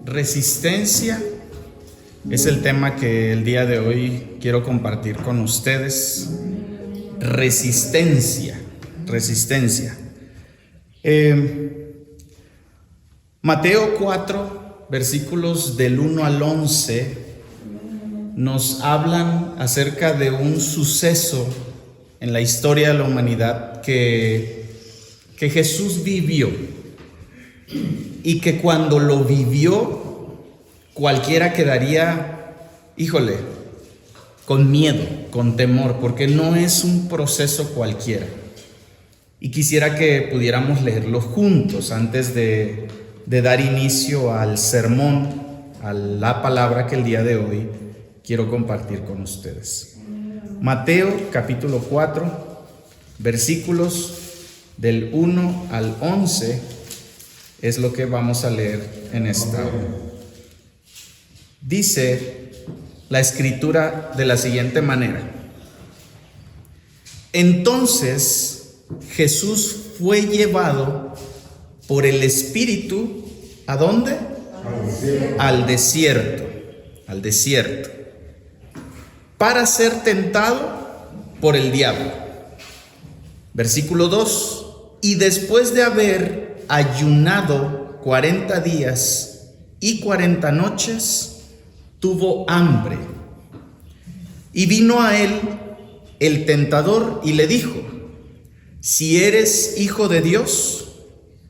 Resistencia es el tema que el día de hoy quiero compartir con ustedes. Resistencia. Mateo 4, versículos del 1 al 11, nos hablan acerca de un suceso en la historia de la humanidad que Jesús vivió, y que cuando lo vivió cualquiera quedaría, con miedo, con temor, porque no es un proceso cualquiera. Y quisiera que pudiéramos leerlo juntos antes de dar inicio al sermón, a la palabra que el día de hoy quiero compartir con ustedes. Mateo capítulo 4, versículos del 1 al 11 es lo que vamos a leer en esta hora. Dice la escritura de la siguiente manera: Entonces Jesús fue llevado por el Espíritu, ¿a dónde? Al desierto, para ser tentado por el diablo. Versículo 2: Y después de haber ayunado 40 días y 40 noches, tuvo hambre. Y vino a él el tentador y le dijo: Si eres hijo de Dios,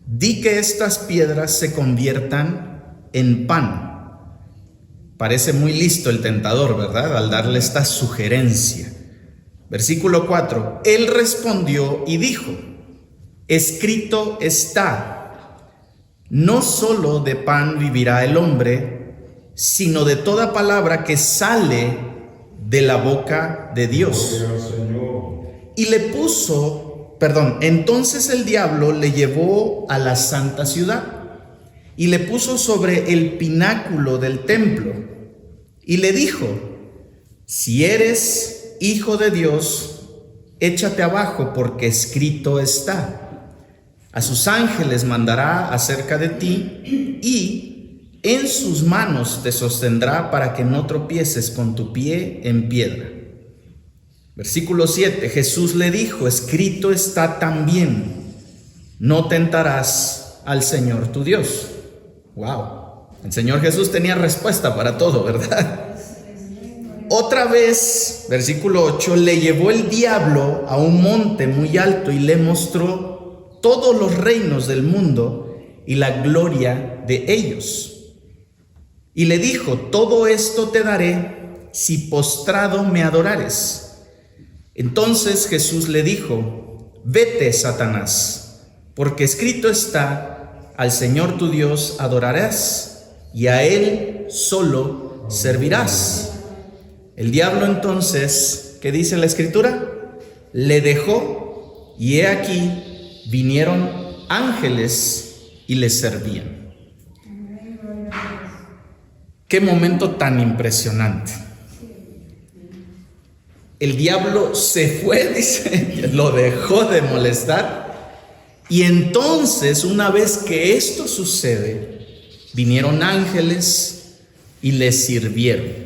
di que estas piedras se conviertan en pan. Parece muy listo el tentador, ¿verdad?, al darle esta sugerencia. Versículo 4: Él respondió y dijo: Escrito está, no solo de pan vivirá el hombre, sino de toda palabra que sale de la boca de Dios. Entonces el diablo le llevó a la santa ciudad y le puso sobre el pináculo del templo y le dijo: Si eres hijo de Dios, échate abajo, porque escrito está: A sus ángeles mandará acerca de ti, y en sus manos te sostendrá para que no tropieces con tu pie en piedra. Versículo 7: Jesús le dijo: Escrito está también: No tentarás al Señor tu Dios. Wow, el Señor Jesús tenía respuesta para todo, ¿verdad? Otra vez, versículo 8: Le llevó el diablo a un monte muy alto y le mostró todos los reinos del mundo y la gloria de ellos. Y le dijo: Todo esto te daré si postrado me adorares. Entonces Jesús le dijo: Vete, Satanás, porque escrito está: Al Señor tu Dios adorarás, y a Él solo servirás. El diablo entonces, ¿qué dice la escritura? Le dejó, y he aquí vinieron ángeles y les servían. Qué momento tan impresionante. El diablo se fue, dice, lo dejó de molestar. Y entonces, una vez que esto sucede, vinieron ángeles y les sirvieron.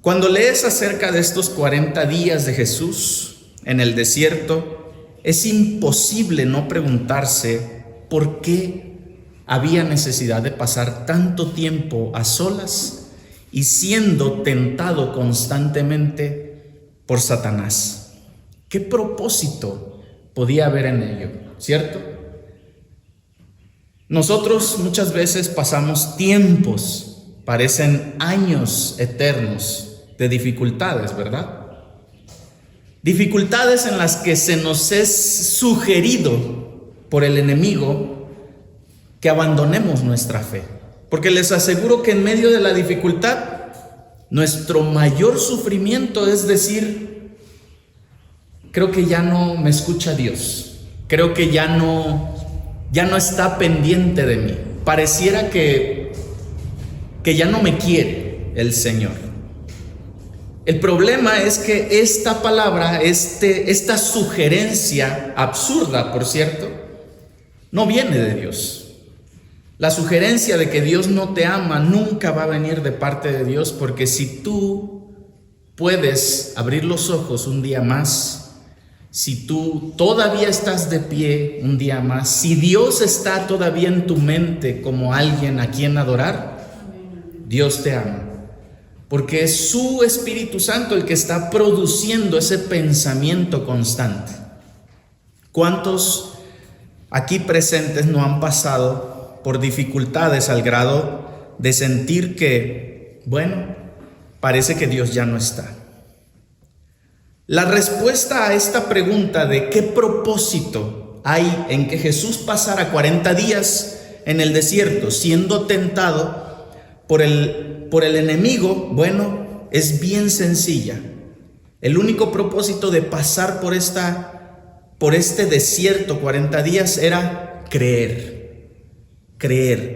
Cuando lees acerca de estos 40 días de Jesús en el desierto, es imposible no preguntarse por qué había necesidad de pasar tanto tiempo a solas y siendo tentado constantemente por Satanás. ¿Qué propósito podía haber en ello? ¿Cierto? Nosotros muchas veces pasamos tiempos, parecen años eternos, de dificultades, ¿verdad? Dificultades en las que se nos es sugerido por el enemigo que abandonemos nuestra fe. Porque les aseguro que en medio de la dificultad, nuestro mayor sufrimiento es decir: creo que ya no me escucha Dios, creo que ya no está pendiente de mí, pareciera que ya no me quiere el Señor. El problema es que esta palabra, esta sugerencia absurda, por cierto, no viene de Dios. La sugerencia de que Dios no te ama nunca va a venir de parte de Dios, porque si tú puedes abrir los ojos un día más, si tú todavía estás de pie un día más, si Dios está todavía en tu mente como alguien a quien adorar, Dios te ama. Porque es su Espíritu Santo el que está produciendo ese pensamiento constante. ¿Cuántos aquí presentes no han pasado por dificultades al grado de sentir que, bueno, parece que Dios ya no está? La respuesta a esta pregunta de qué propósito hay en que Jesús pasara 40 días en el desierto siendo tentado por el enemigo, bueno, es bien sencilla. El único propósito de pasar por este desierto 40 días era creer,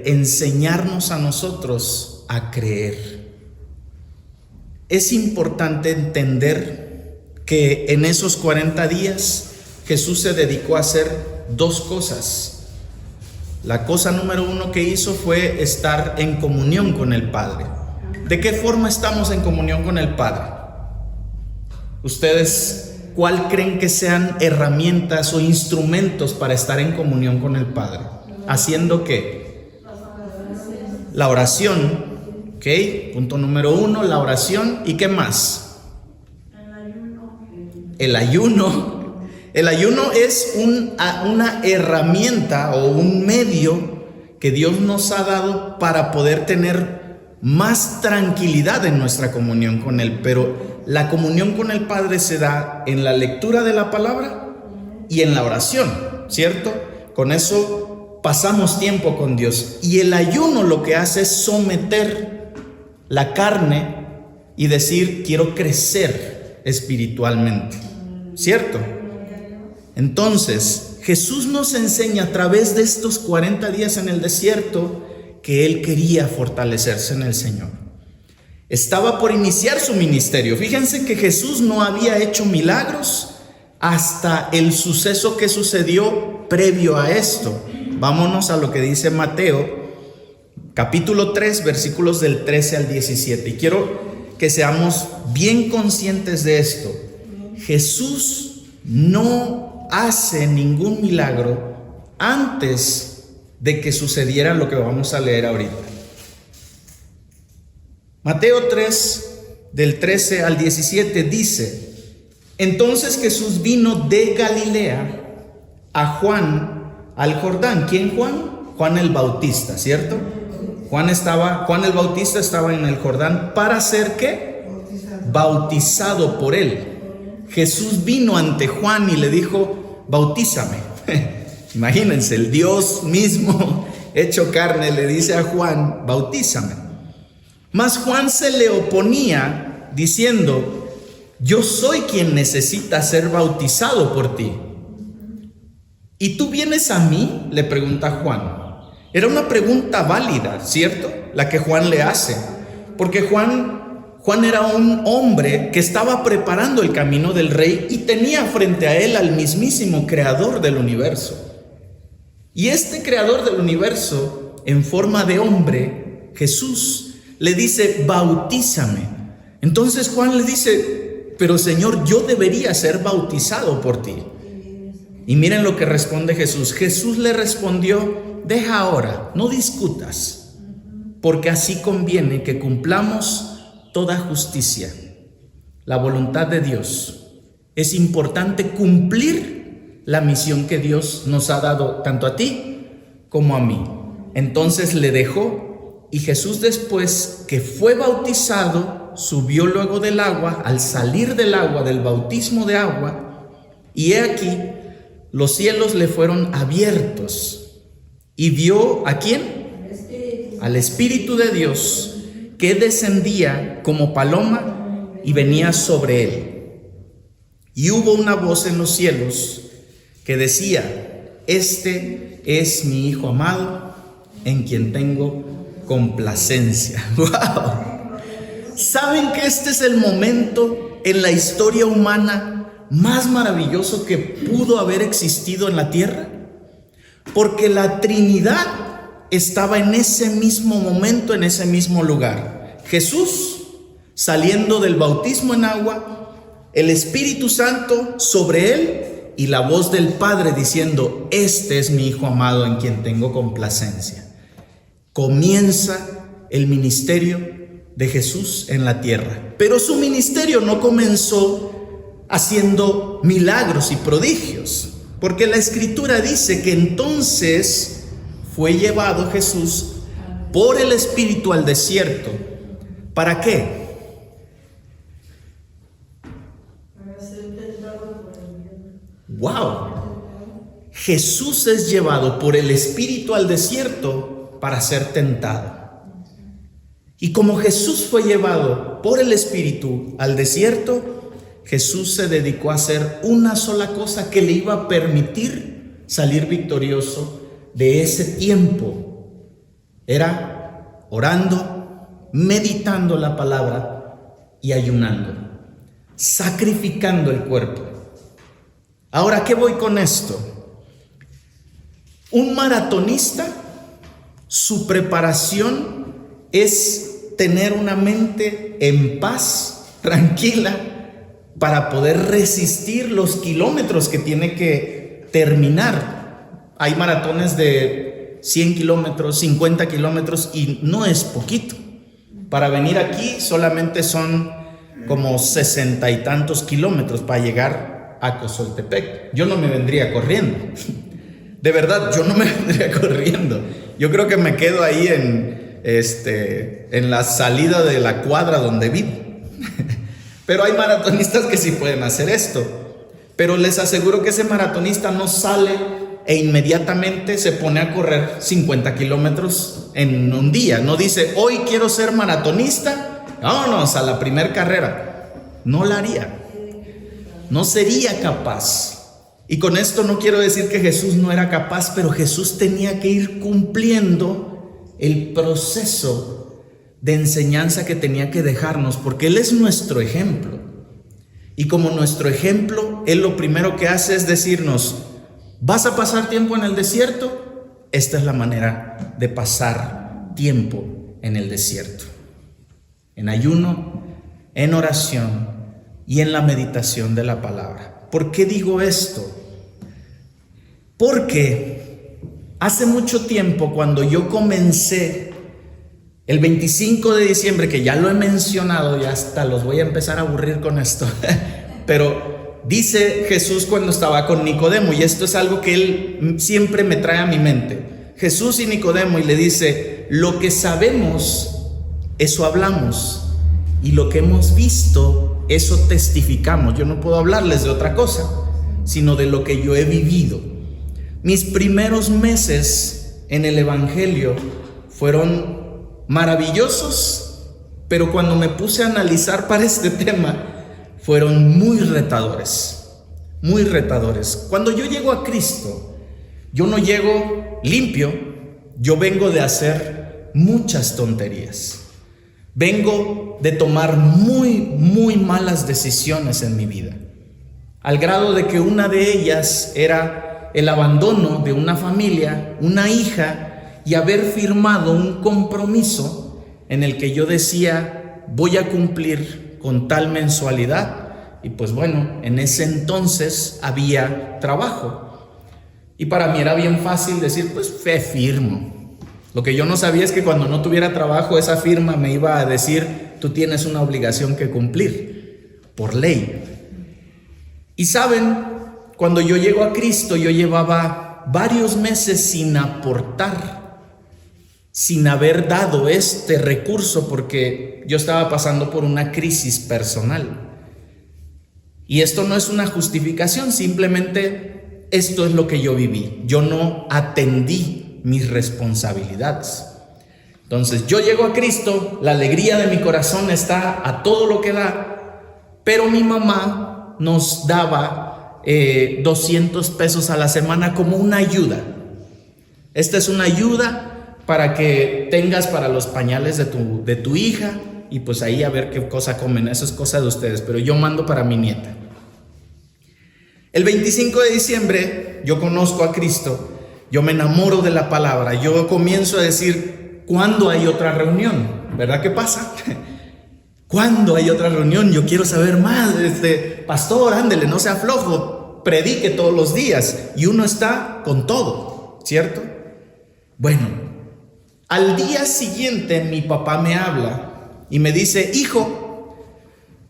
enseñarnos a nosotros a creer. Es importante entender que en esos 40 días Jesús se dedicó a hacer dos cosas. La cosa número uno que hizo fue estar en comunión con el Padre. ¿De qué forma estamos en comunión con el Padre? ¿Ustedes cuál creen que sean herramientas o instrumentos para estar en comunión con el Padre? ¿Haciendo qué? La oración, ¿ok? Punto número uno, la oración. ¿Y qué más? El ayuno. El ayuno es una herramienta o un medio que Dios nos ha dado para poder tener más tranquilidad en nuestra comunión con Él. Pero la comunión con el Padre se da en la lectura de la palabra y en la oración, ¿cierto? Con eso pasamos tiempo con Dios. Y el ayuno lo que hace es someter la carne y decir, quiero crecer espiritualmente, ¿cierto? Entonces, Jesús nos enseña a través de estos 40 días en el desierto que Él quería fortalecerse en el Señor. Estaba por iniciar su ministerio. Fíjense que Jesús no había hecho milagros hasta el suceso que sucedió previo a esto. Vámonos a lo que dice Mateo, capítulo 3, versículos del 13 al 17. Y quiero que seamos bien conscientes de esto. Jesús no hace ningún milagro antes de que sucediera lo que vamos a leer ahorita. Mateo 3, del 13 al 17 dice: entonces Jesús vino de Galilea a Juan al Jordán. ¿Quién Juan? Juan el Bautista, ¿cierto? Juan el Bautista estaba en el Jordán para ser ¿qué? Bautizado por él. Jesús vino ante Juan y le dijo, bautízame. Imagínense, el Dios mismo hecho carne le dice a Juan, bautízame. Mas Juan se le oponía diciendo, yo soy quien necesita ser bautizado por ti. ¿Y tú vienes a mí?, le pregunta Juan. Era una pregunta válida, ¿cierto? La que Juan le hace. Porque Juan era un hombre que estaba preparando el camino del rey y tenía frente a él al mismísimo creador del universo. Y este creador del universo, en forma de hombre, Jesús, le dice, bautízame. Entonces Juan le dice, pero Señor, yo debería ser bautizado por ti. Y miren lo que responde Jesús. Jesús le respondió, deja ahora, no discutas, porque así conviene que cumplamos toda justicia, la voluntad de Dios. Es importante cumplir la misión que Dios nos ha dado tanto a ti como a mí. Entonces le dejó y Jesús, después que fue bautizado, subió luego del agua. Al salir del agua, del bautismo de agua, y he aquí los cielos le fueron abiertos y vio ¿a quién? Al Espíritu de Dios que descendía como paloma y venía sobre él. Y hubo una voz en los cielos que decía, este es mi Hijo amado, en quien tengo complacencia. ¡Wow! ¿Saben que este es el momento en la historia humana más maravilloso que pudo haber existido en la tierra? Porque la Trinidad estaba en ese mismo momento, en ese mismo lugar. Jesús saliendo del bautismo en agua, el Espíritu Santo sobre él y la voz del Padre diciendo: este es mi Hijo amado en quien tengo complacencia. Comienza el ministerio de Jesús en la tierra, pero su ministerio no comenzó haciendo milagros y prodigios, porque la Escritura dice que entonces fue llevado Jesús por el Espíritu al desierto. ¿Para qué? ¡Wow! Jesús es llevado por el Espíritu al desierto para ser tentado. Y como Jesús fue llevado por el Espíritu al desierto, Jesús se dedicó a hacer una sola cosa que le iba a permitir salir victorioso de ese tiempo. Era orando, meditando la palabra y ayunando, sacrificando el cuerpo. Ahora, ¿qué voy con esto? Un maratonista, su preparación es tener una mente en paz, tranquila, para poder resistir los kilómetros que tiene que terminar. Hay maratones de 100 kilómetros, 50 kilómetros y no es poquito. Para venir aquí solamente son como 60 y tantos kilómetros para llegar a Cosoltepec. Yo no me vendría corriendo. De verdad, yo no me vendría corriendo. Yo creo que me quedo ahí en la salida de la cuadra donde vivo. Pero hay maratonistas que sí pueden hacer esto. Pero les aseguro que ese maratonista no sale e inmediatamente se pone a correr 50 kilómetros en un día. No dice: hoy quiero ser maratonista, vámonos a la primer carrera. No la haría. No sería capaz. Y con esto no quiero decir que Jesús no era capaz, pero Jesús tenía que ir cumpliendo el proceso de enseñanza que tenía que dejarnos, porque Él es nuestro ejemplo. Y como nuestro ejemplo, Él lo primero que hace es decirnos: ¿vas a pasar tiempo en el desierto? Esta es la manera de pasar tiempo en el desierto: en ayuno, en oración y en la meditación de la palabra. ¿Por qué digo esto? Porque hace mucho tiempo, cuando yo comencé, el 25 de diciembre, que ya lo he mencionado, ya hasta los voy a empezar a aburrir con esto, pero dice Jesús cuando estaba con Nicodemo, y esto es algo que él siempre me trae a mi mente, Jesús y Nicodemo, y le dice: lo que sabemos, eso hablamos, y lo que hemos visto, eso testificamos. Yo no puedo hablarles de otra cosa, sino de lo que yo he vivido. Mis primeros meses en el Evangelio fueron maravillosos, pero cuando me puse a analizar para este tema, fueron muy retadores, muy retadores. Cuando yo llego a Cristo, yo no llego limpio, yo vengo de hacer muchas tonterías. Vengo de tomar muy malas decisiones en mi vida, al grado de que una de ellas era el abandono de una familia, una hija, y haber firmado un compromiso en el que yo decía: voy a cumplir con tal mensualidad. Y pues bueno, en ese entonces había trabajo, y para mí era bien fácil decir: pues firmo. Lo que yo no sabía es que cuando no tuviera trabajo, esa firma me iba a decir: tú tienes una obligación que cumplir por ley. Y saben, cuando yo llego a Cristo, yo llevaba varios meses sin aportar, sin haber dado este recurso, porque yo estaba pasando por una crisis personal. Y esto no es una justificación, simplemente esto es lo que yo viví. Yo no atendí mis responsabilidades. Entonces yo llego a Cristo, la alegría de mi corazón está a todo lo que da, pero mi mamá nos daba 200 pesos a la semana como una ayuda. Esta es una ayuda para que tengas para los pañales de tu hija, y pues ahí a ver qué cosa comen. Eso es cosa de ustedes, pero yo mando para mi nieta. El 25 de diciembre yo conozco a Cristo, yo me enamoro de la palabra, yo comienzo a decir, ¿cuándo hay otra reunión? ¿Verdad que pasa? ¿Cuándo hay otra reunión? Yo quiero saber más. Pastor, ándele, no sea flojo, predique todos los días. Y uno está con todo, ¿cierto? Bueno, al día siguiente mi papá me habla y me dice, hijo,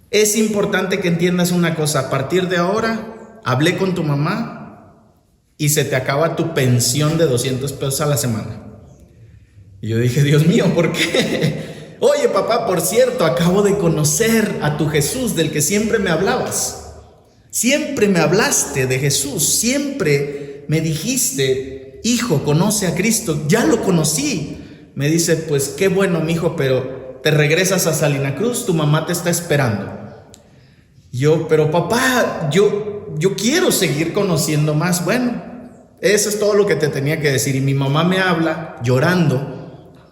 es importante que entiendas una cosa. A partir de ahora, hablé con tu mamá y se te acaba tu pensión de 200 pesos a la semana. Y yo dije, Dios mío, ¿por qué? Oye, papá, por cierto, acabo de conocer a tu Jesús del que siempre me hablabas. Siempre me hablaste de Jesús, siempre me dijiste, hijo, conoce a Cristo. Ya lo conocí. Me dice, pues qué bueno, mijo, pero te regresas a Salina Cruz, tu mamá te está esperando. Yo, pero papá, yo quiero seguir conociendo más. Bueno, eso es todo lo que te tenía que decir. Y mi mamá me habla llorando,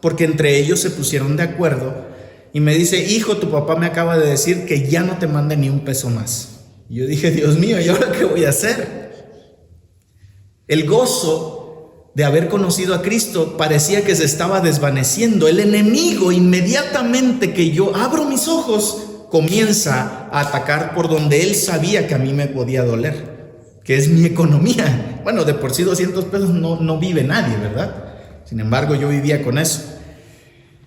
porque entre ellos se pusieron de acuerdo y me dice, hijo, tu papá me acaba de decir que ya no te mande ni un peso más. Y yo dije, Dios mío, ¿y ahora qué voy a hacer? El gozo de haber conocido a Cristo parecía que se estaba desvaneciendo. El enemigo, inmediatamente que yo abro mis ojos, comienza a atacar por donde él sabía que a mí me podía doler, que es mi economía. Bueno, de por sí 200 pesos no vive nadie, ¿verdad? Sin embargo, yo vivía con eso.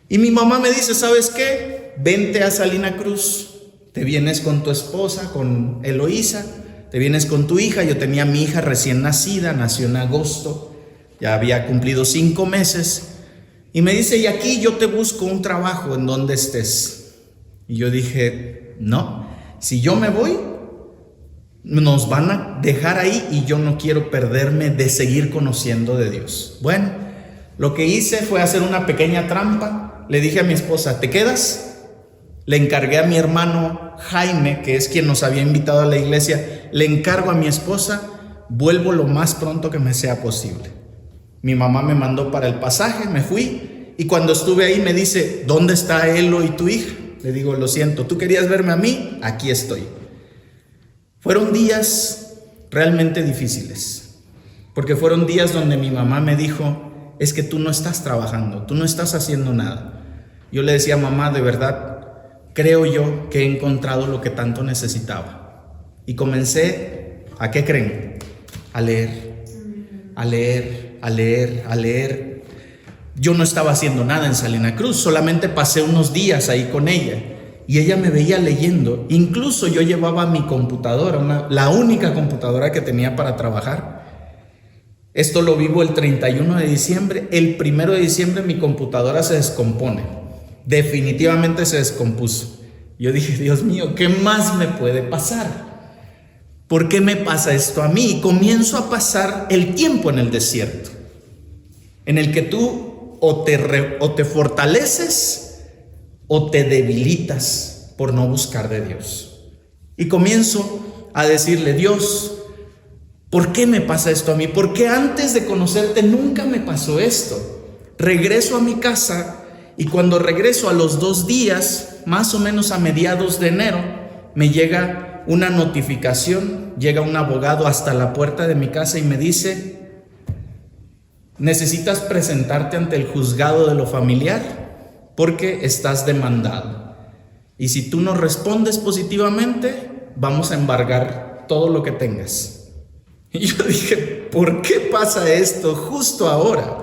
Y mi mamá me dice, ¿sabes qué? Vente a Salina Cruz, te vienes con tu esposa, con Eloísa, te vienes con tu hija. Yo tenía a mi hija recién nacida, nació en agosto, ya había cumplido 5 meses. Y me dice, y aquí yo te busco un trabajo en donde estés. Y yo dije, no, si yo me voy, nos van a dejar ahí y yo no quiero perderme de seguir conociendo de Dios. Bueno, lo que hice fue hacer una pequeña trampa. Le dije a mi esposa, ¿te quedas? Le encargué a mi hermano Jaime, que es quien nos había invitado a la iglesia, le encargo a mi esposa, vuelvo lo más pronto que me sea posible. Mi mamá me mandó para el pasaje, me fui, y cuando estuve ahí me dice, ¿dónde está Elo y tu hija? Le digo, lo siento, ¿tú querías verme a mí? Aquí estoy. Fueron días realmente difíciles, porque fueron días donde mi mamá me dijo, es que tú no estás trabajando, tú no estás haciendo nada. Yo le decía, mamá, de verdad, creo yo que he encontrado lo que tanto necesitaba. Y comencé, ¿a qué creen? A leer, a leer, a leer, a leer. Yo no estaba haciendo nada en Salina Cruz, solamente pasé unos días ahí con ella. Y ella me veía leyendo. Incluso yo llevaba mi computadora, la única computadora que tenía para trabajar. Esto lo vivo el 31 de diciembre. El 1 de diciembre mi computadora se descompone. Definitivamente se descompuso. Yo dije, Dios mío, ¿qué más me puede pasar? ¿Por qué me pasa esto a mí? Y comienzo a pasar el tiempo en el desierto, en el que tú o te fortaleces o te debilitas por no buscar de Dios. Y comienzo a decirle, Dios, ¿por qué me pasa esto a mí? ¿Por qué antes de conocerte nunca me pasó esto? Regreso a mi casa y cuando regreso a los 2 días, más o menos a mediados de enero, me llega una notificación, llega un abogado hasta la puerta de mi casa y me dice, necesitas presentarte ante el juzgado de lo familiar porque estás demandado. Y si tú no respondes positivamente, vamos a embargar todo lo que tengas. Y yo dije, ¿por qué pasa esto justo ahora?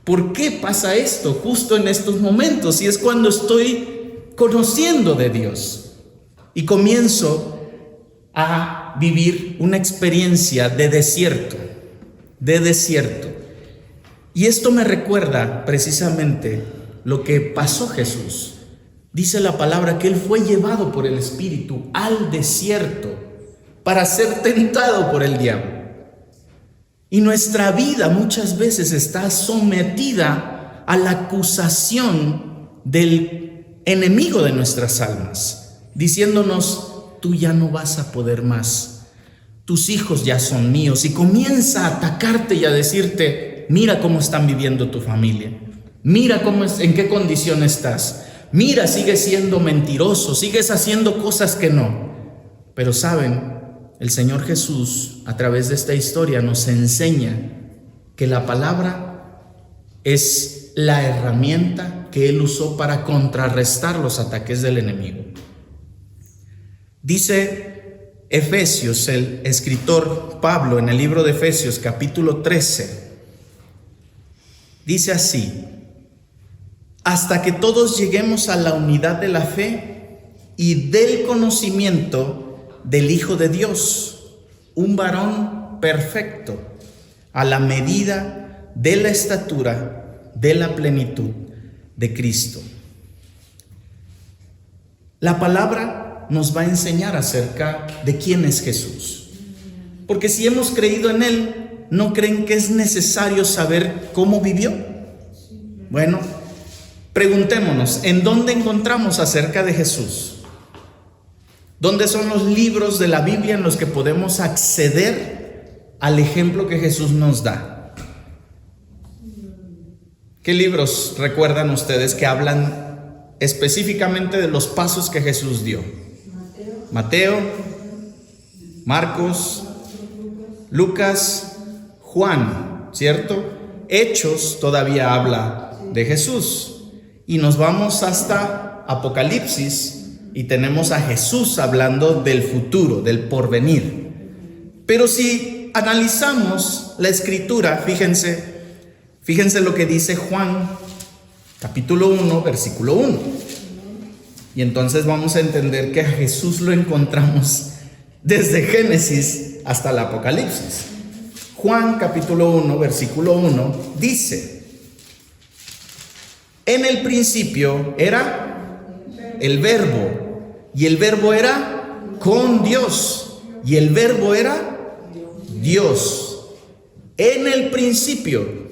¿Por qué pasa esto justo en estos momentos? Y es cuando estoy conociendo de Dios y comienzo a vivir una experiencia de desierto, Y esto me recuerda precisamente lo que pasó Jesús. Dice la palabra que Él fue llevado por el Espíritu al desierto para ser tentado por el diablo. Y nuestra vida muchas veces está sometida a la acusación del enemigo de nuestras almas, diciéndonos, tú ya no vas a poder más, tus hijos ya son míos, y comienza a atacarte y a decirte, mira cómo están viviendo tu familia, mira en qué condición estás, mira, sigues siendo mentiroso, sigues haciendo cosas que no. Pero saben, el Señor Jesús, a través de esta historia, nos enseña que la palabra es la herramienta que Él usó para contrarrestar los ataques del enemigo. Dice Efesios, el escritor Pablo, en el libro de Efesios, capítulo 13, dice así: hasta que todos lleguemos a la unidad de la fe y del conocimiento del Hijo de Dios, un varón perfecto, a la medida de la estatura de la plenitud de Cristo. La palabra nos va a enseñar acerca de quién es Jesús. Porque si hemos creído en Él, ¿no creen que es necesario saber cómo vivió? Bueno, preguntémonos, ¿en dónde encontramos acerca de Jesús? ¿Dónde son los libros de la Biblia en los que podemos acceder al ejemplo que Jesús nos da? ¿Qué libros recuerdan ustedes que hablan específicamente de los pasos que Jesús dio? Mateo, Marcos, Lucas, Juan, ¿cierto? Hechos todavía habla de Jesús. Y nos vamos hasta Apocalipsis y tenemos a Jesús hablando del futuro, del porvenir. Pero si analizamos la Escritura, fíjense lo que dice Juan, capítulo 1, versículo 1. Y entonces vamos a entender que a Jesús lo encontramos desde Génesis hasta el Apocalipsis. Juan, capítulo 1, versículo 1, dice: en el principio era el Verbo, y el Verbo era con Dios, y el Verbo era Dios. En el principio,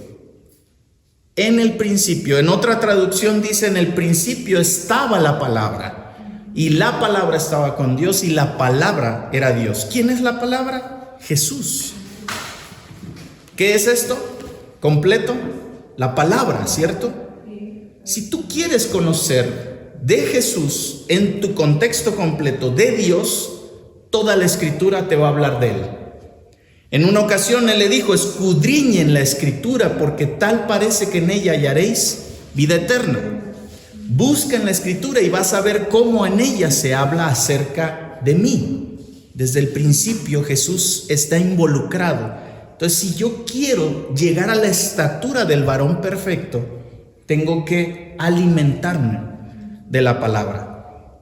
en otra traducción dice: en el principio estaba la palabra, y la palabra estaba con Dios, y la palabra era Dios. ¿Quién es la palabra? Jesús. ¿Qué es esto? Completo, la palabra, ¿cierto? Si tú quieres conocer de Jesús en tu contexto completo, de Dios, toda la Escritura te va a hablar de Él. En una ocasión Él le dijo: escudriñen la Escritura, porque tal parece que en ella hallaréis vida eterna. Busquen la Escritura y vas a ver cómo en ella se habla acerca de mí. Desde el principio Jesús está involucrado. Entonces, si yo quiero llegar a la estatura del varón perfecto, tengo que alimentarme de la palabra.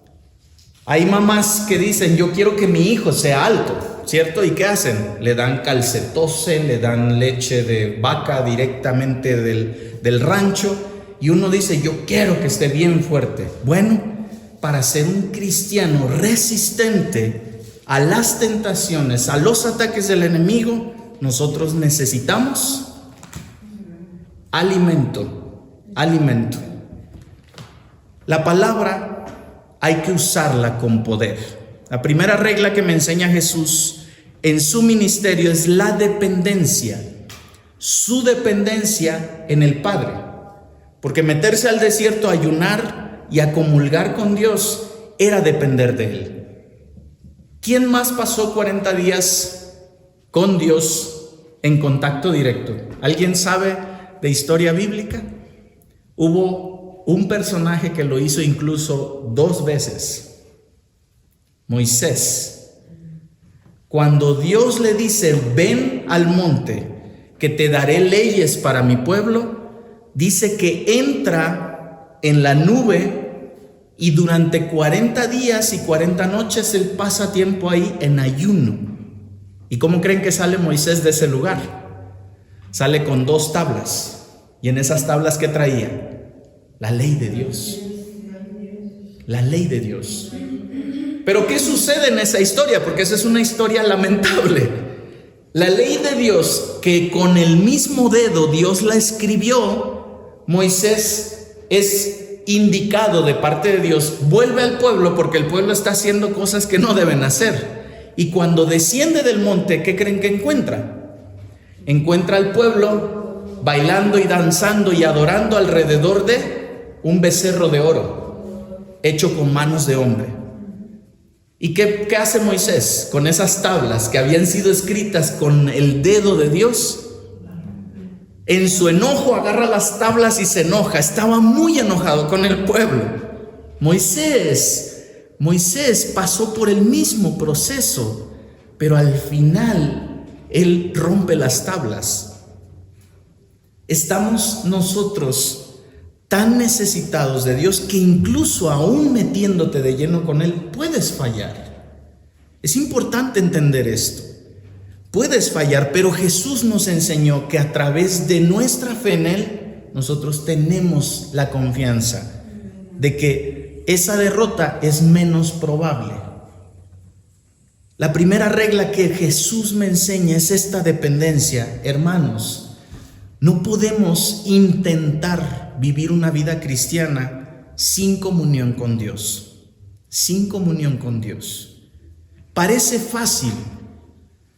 Hay mamás que dicen: yo quiero que mi hijo sea alto, ¿cierto? ¿Y qué hacen? Le dan calcetose, le dan leche de vaca directamente del rancho, y uno dice: yo quiero que esté bien fuerte. Bueno, para ser un cristiano resistente a las tentaciones, a los ataques del enemigo, nosotros necesitamos alimento. La palabra hay que usarla con poder. La primera regla que me enseña Jesús en su ministerio es la dependencia, su dependencia en el Padre. Porque meterse al desierto a ayunar y a comulgar con Dios era depender de Él. ¿Quién más pasó 40 días con Dios en contacto directo? ¿Alguien sabe de historia bíblica? Hubo un personaje que lo hizo incluso 2 veces: Moisés. Cuando Dios le dice: ven al monte, que te daré leyes para mi pueblo, dice que entra en la nube y durante 40 días y 40 noches él pasa tiempo ahí en ayuno. ¿Y cómo creen que sale Moisés de ese lugar? Sale con 2 tablas. Y en esas tablas, ¿qué traía? La ley de Dios. La ley de Dios. Pero ¿qué sucede en esa historia? Porque esa es una historia lamentable. La ley de Dios, que con el mismo dedo Dios la escribió, Moisés es indicado de parte de Dios: vuelve al pueblo porque el pueblo está haciendo cosas que no deben hacer. Y cuando desciende del monte, ¿qué creen que encuentra? Encuentra al pueblo bailando y danzando y adorando alrededor de un becerro de oro hecho con manos de hombre. ¿Y qué hace Moisés con esas tablas que habían sido escritas con el dedo de Dios? En su enojo agarra las tablas y se enoja. Estaba muy enojado con el pueblo. Moisés pasó por el mismo proceso, pero al final él rompe las tablas. Estamos nosotros tan necesitados de Dios que incluso aún metiéndote de lleno con Él, puedes fallar. Es importante entender esto. Puedes fallar, pero Jesús nos enseñó que a través de nuestra fe en Él, nosotros tenemos la confianza de que esa derrota es menos probable. La primera regla que Jesús me enseña es esta dependencia. Hermanos, no podemos intentar vivir una vida cristiana sin comunión con Dios. Sin comunión con Dios. Parece fácil.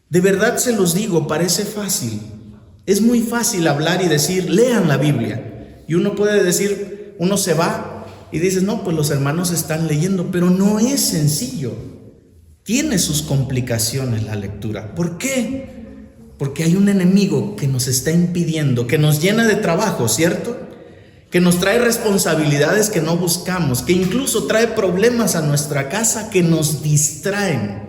De verdad se los digo, parece fácil. Es muy fácil hablar y decir, lean la Biblia. Y uno puede decir, uno se va y dices, no, pues los hermanos están leyendo, pero no es sencillo. Tiene sus complicaciones la lectura. ¿Por qué? Porque hay un enemigo que nos está impidiendo, que nos llena de trabajo, ¿cierto? Que nos trae responsabilidades que no buscamos, que incluso trae problemas a nuestra casa que nos distraen.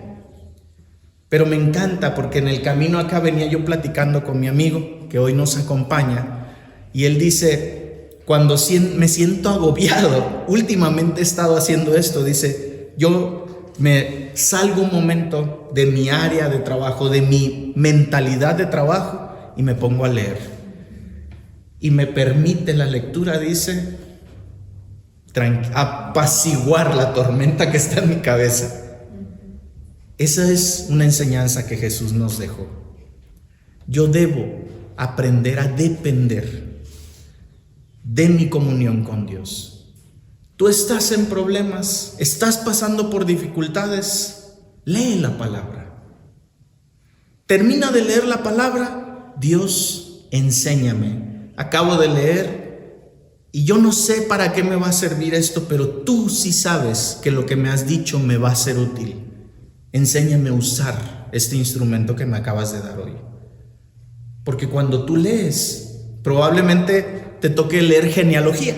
Pero me encanta porque en el camino acá venía yo platicando con mi amigo que hoy nos acompaña y él dice, cuando me siento agobiado, últimamente he estado haciendo esto, dice, yo me salgo un momento de mi área de trabajo, de mi mentalidad de trabajo y me pongo a leer. Y me permite la lectura, dice, apaciguar la tormenta que está en mi cabeza. Esa es una enseñanza que Jesús nos dejó. Yo debo aprender a depender de mi comunión con Dios. Tú estás en problemas, estás pasando por dificultades, lee la palabra. Termina de leer la palabra, Dios, enséñame. Acabo de leer y yo no sé para qué me va a servir esto, pero tú sí sabes que lo que me has dicho me va a ser útil. Enséñame a usar este instrumento que me acabas de dar hoy. Porque cuando tú lees, probablemente te toque leer genealogía,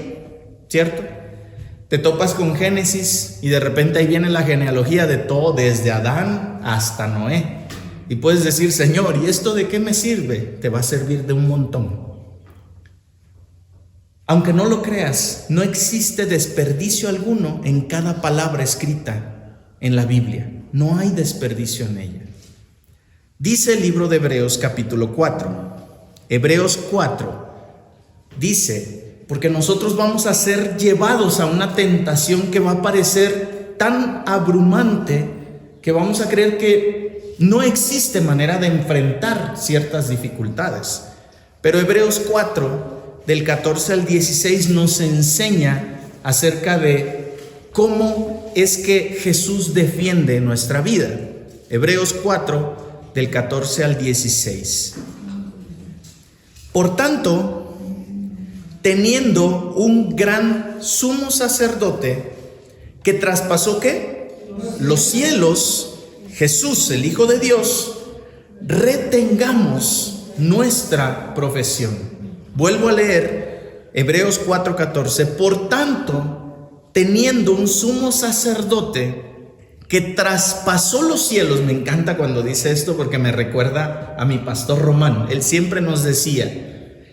¿cierto? Te topas con Génesis y de repente ahí viene la genealogía de todo, desde Adán hasta Noé. Y puedes decir, Señor, ¿y esto de qué me sirve? Te va a servir de un montón. Aunque no lo creas, no existe desperdicio alguno en cada palabra escrita en la Biblia. No hay desperdicio en ella. Dice el libro de Hebreos capítulo 4. Hebreos 4 dice, porque nosotros vamos a ser llevados a una tentación que va a parecer tan abrumante que vamos a creer que no existe manera de enfrentar ciertas dificultades. Pero Hebreos 4, del 14 al 16, nos enseña acerca de cómo es que Jesús defiende nuestra vida. Hebreos 4, del 14 al 16. Por tanto, teniendo un gran sumo sacerdote que traspasó ¿qué? Los cielos, Jesús, el Hijo de Dios, retengamos nuestra profesión. Vuelvo a leer Hebreos 4:14. Por tanto, teniendo un sumo sacerdote que traspasó los cielos. Me encanta cuando dice esto porque me recuerda a mi pastor Román. Él siempre nos decía,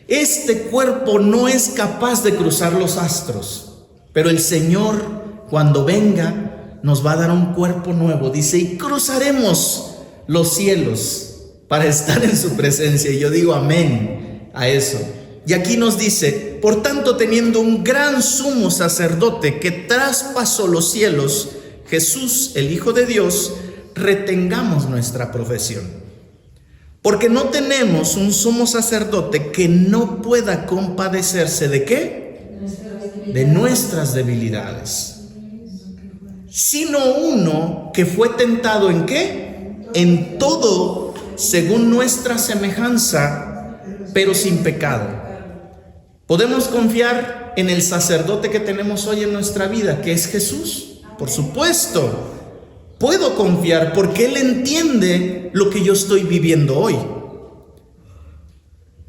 este cuerpo no es capaz de cruzar los astros, pero el Señor cuando venga nos va a dar un cuerpo nuevo. Dice, y cruzaremos los cielos para estar en su presencia. Y yo digo amén a eso. Y aquí nos dice, por tanto, teniendo un gran sumo sacerdote que traspasó los cielos, Jesús, el Hijo de Dios, retengamos nuestra profesión. Porque no tenemos un sumo sacerdote que no pueda compadecerse ¿de qué? De nuestras debilidades. Sino uno que fue tentado ¿en qué? En todo según nuestra semejanza, pero sin pecado. ¿Podemos confiar en el sacerdote que tenemos hoy en nuestra vida, que es Jesús? Por supuesto. Puedo confiar porque Él entiende lo que yo estoy viviendo hoy.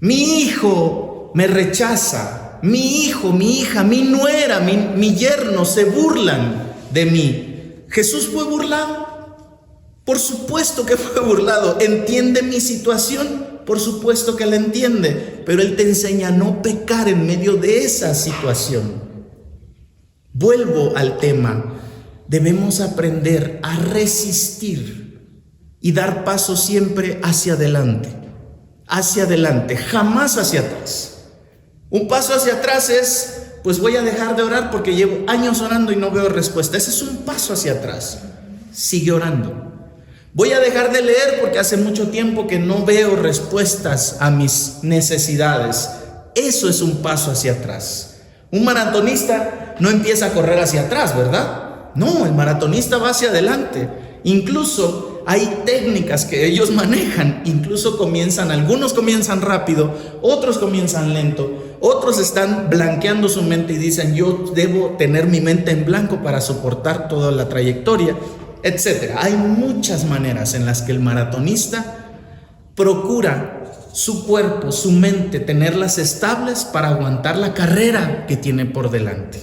Mi hijo me rechaza, mi hijo, mi hija, mi nuera, mi yerno se burlan de mí. ¿Jesús fue burlado? Por supuesto que fue burlado. ¿Entiende mi situación? Por supuesto que la entiende, pero Él te enseña a no pecar en medio de esa situación. Vuelvo al tema. Debemos aprender a resistir y dar paso siempre hacia adelante, jamás hacia atrás. Un paso hacia atrás es, pues voy a dejar de orar porque llevo años orando y no veo respuesta. Ese es un paso hacia atrás. Sigue orando. Voy a dejar de leer porque hace mucho tiempo que no veo respuestas a mis necesidades. Eso es un paso hacia atrás. Un maratonista no empieza a correr hacia atrás, ¿verdad? No, el maratonista va hacia adelante. Incluso hay técnicas que ellos manejan. Incluso algunos comienzan rápido, otros comienzan lento, otros están blanqueando su mente y dicen: yo debo tener mi mente en blanco para soportar toda la trayectoria, etcétera. Hay muchas maneras en las que el maratonista procura su cuerpo, su mente, tenerlas estables para aguantar la carrera que tiene por delante.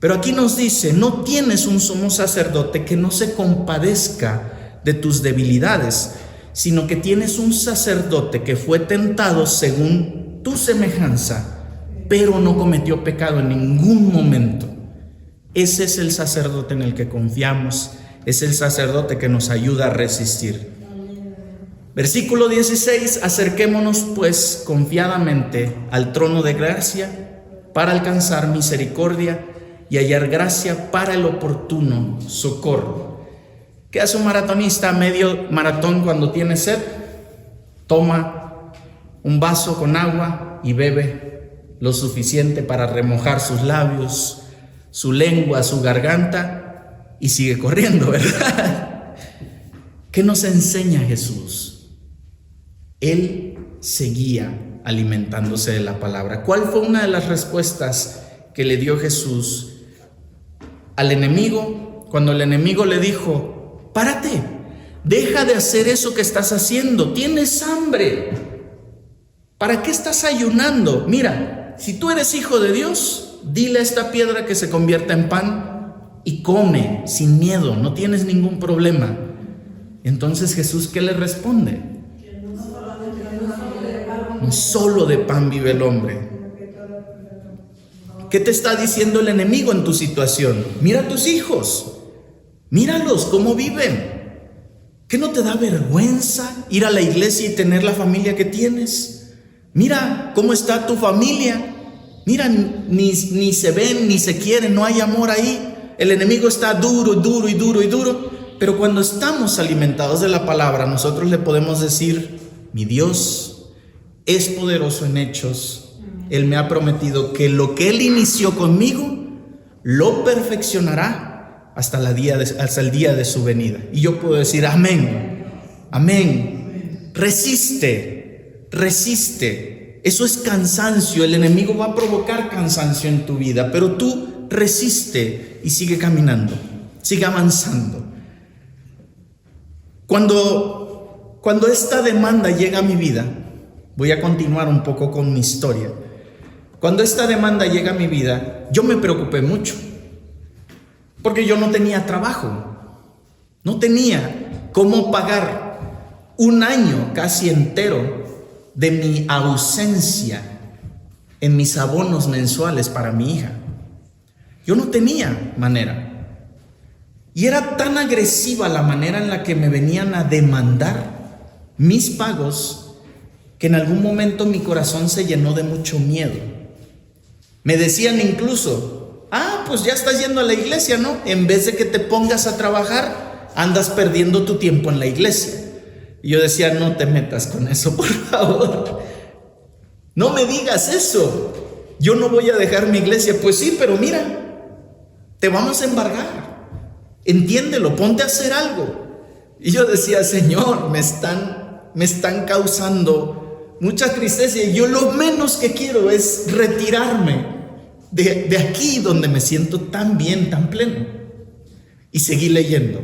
Pero aquí nos dice: no tienes un sumo sacerdote que no se compadezca de tus debilidades, sino que tienes un sacerdote que fue tentado según tu semejanza, pero no cometió pecado en ningún momento. Ese es el sacerdote en el que confiamos. Es el sacerdote que nos ayuda a resistir. Versículo 16: acerquémonos pues confiadamente al trono de gracia para alcanzar misericordia y hallar gracia para el oportuno socorro. ¿Qué hace un maratonista a medio maratón cuando tiene sed? Toma un vaso con agua y bebe lo suficiente para remojar sus labios, su lengua, su garganta, y sigue corriendo, ¿verdad? ¿Qué nos enseña Jesús? Él seguía alimentándose de la palabra. ¿Cuál fue una de las respuestas que le dio Jesús al enemigo? Cuando el enemigo le dijo: párate, deja de hacer eso que estás haciendo, tienes hambre. ¿Para qué estás ayunando? Mira, si tú eres hijo de Dios, dile a esta piedra que se convierta en pan y come sin miedo, no tienes ningún problema. Entonces Jesús, ¿qué le responde? No solo de pan vive el hombre. ¿Qué te está diciendo el enemigo en tu situación? Mira a tus hijos, míralos cómo viven. ¿Qué no te da vergüenza ir a la iglesia y tener la familia que tienes? Mira cómo está tu familia. Mira, ni se ven, ni se quieren, no hay amor ahí. El enemigo está duro, pero cuando estamos alimentados de la palabra, nosotros le podemos decir: mi Dios es poderoso en hechos. Él me ha prometido que lo que Él inició conmigo lo perfeccionará hasta el día de su venida. Y yo puedo decir: amén, amén. Resiste. Eso es cansancio. El enemigo va a provocar cansancio en tu vida, pero tú resiste y sigue caminando, sigue avanzando. Cuando esta demanda llega a mi vida, voy a continuar un poco con mi historia. Cuando esta demanda llega a mi vida, yo me preocupé mucho, porque yo no tenía trabajo, no tenía cómo pagar un año casi entero de mi ausencia en mis abonos mensuales para mi hija. Yo no tenía manera. Y era tan agresiva la manera en la que me venían a demandar mis pagos que en algún momento mi corazón se llenó de mucho miedo. Me decían incluso: pues ya estás yendo a la iglesia, ¿no? En vez de que te pongas a trabajar, andas perdiendo tu tiempo en la iglesia. Y yo decía: no te metas con eso, por favor. No me digas eso. Yo no voy a dejar mi iglesia. Pues sí, pero mira, te vamos a embargar. Entiéndelo, ponte a hacer algo. Y yo decía: Señor, me están causando mucha tristeza, y yo lo menos que quiero es retirarme de aquí donde me siento tan bien, tan pleno. Y seguí leyendo.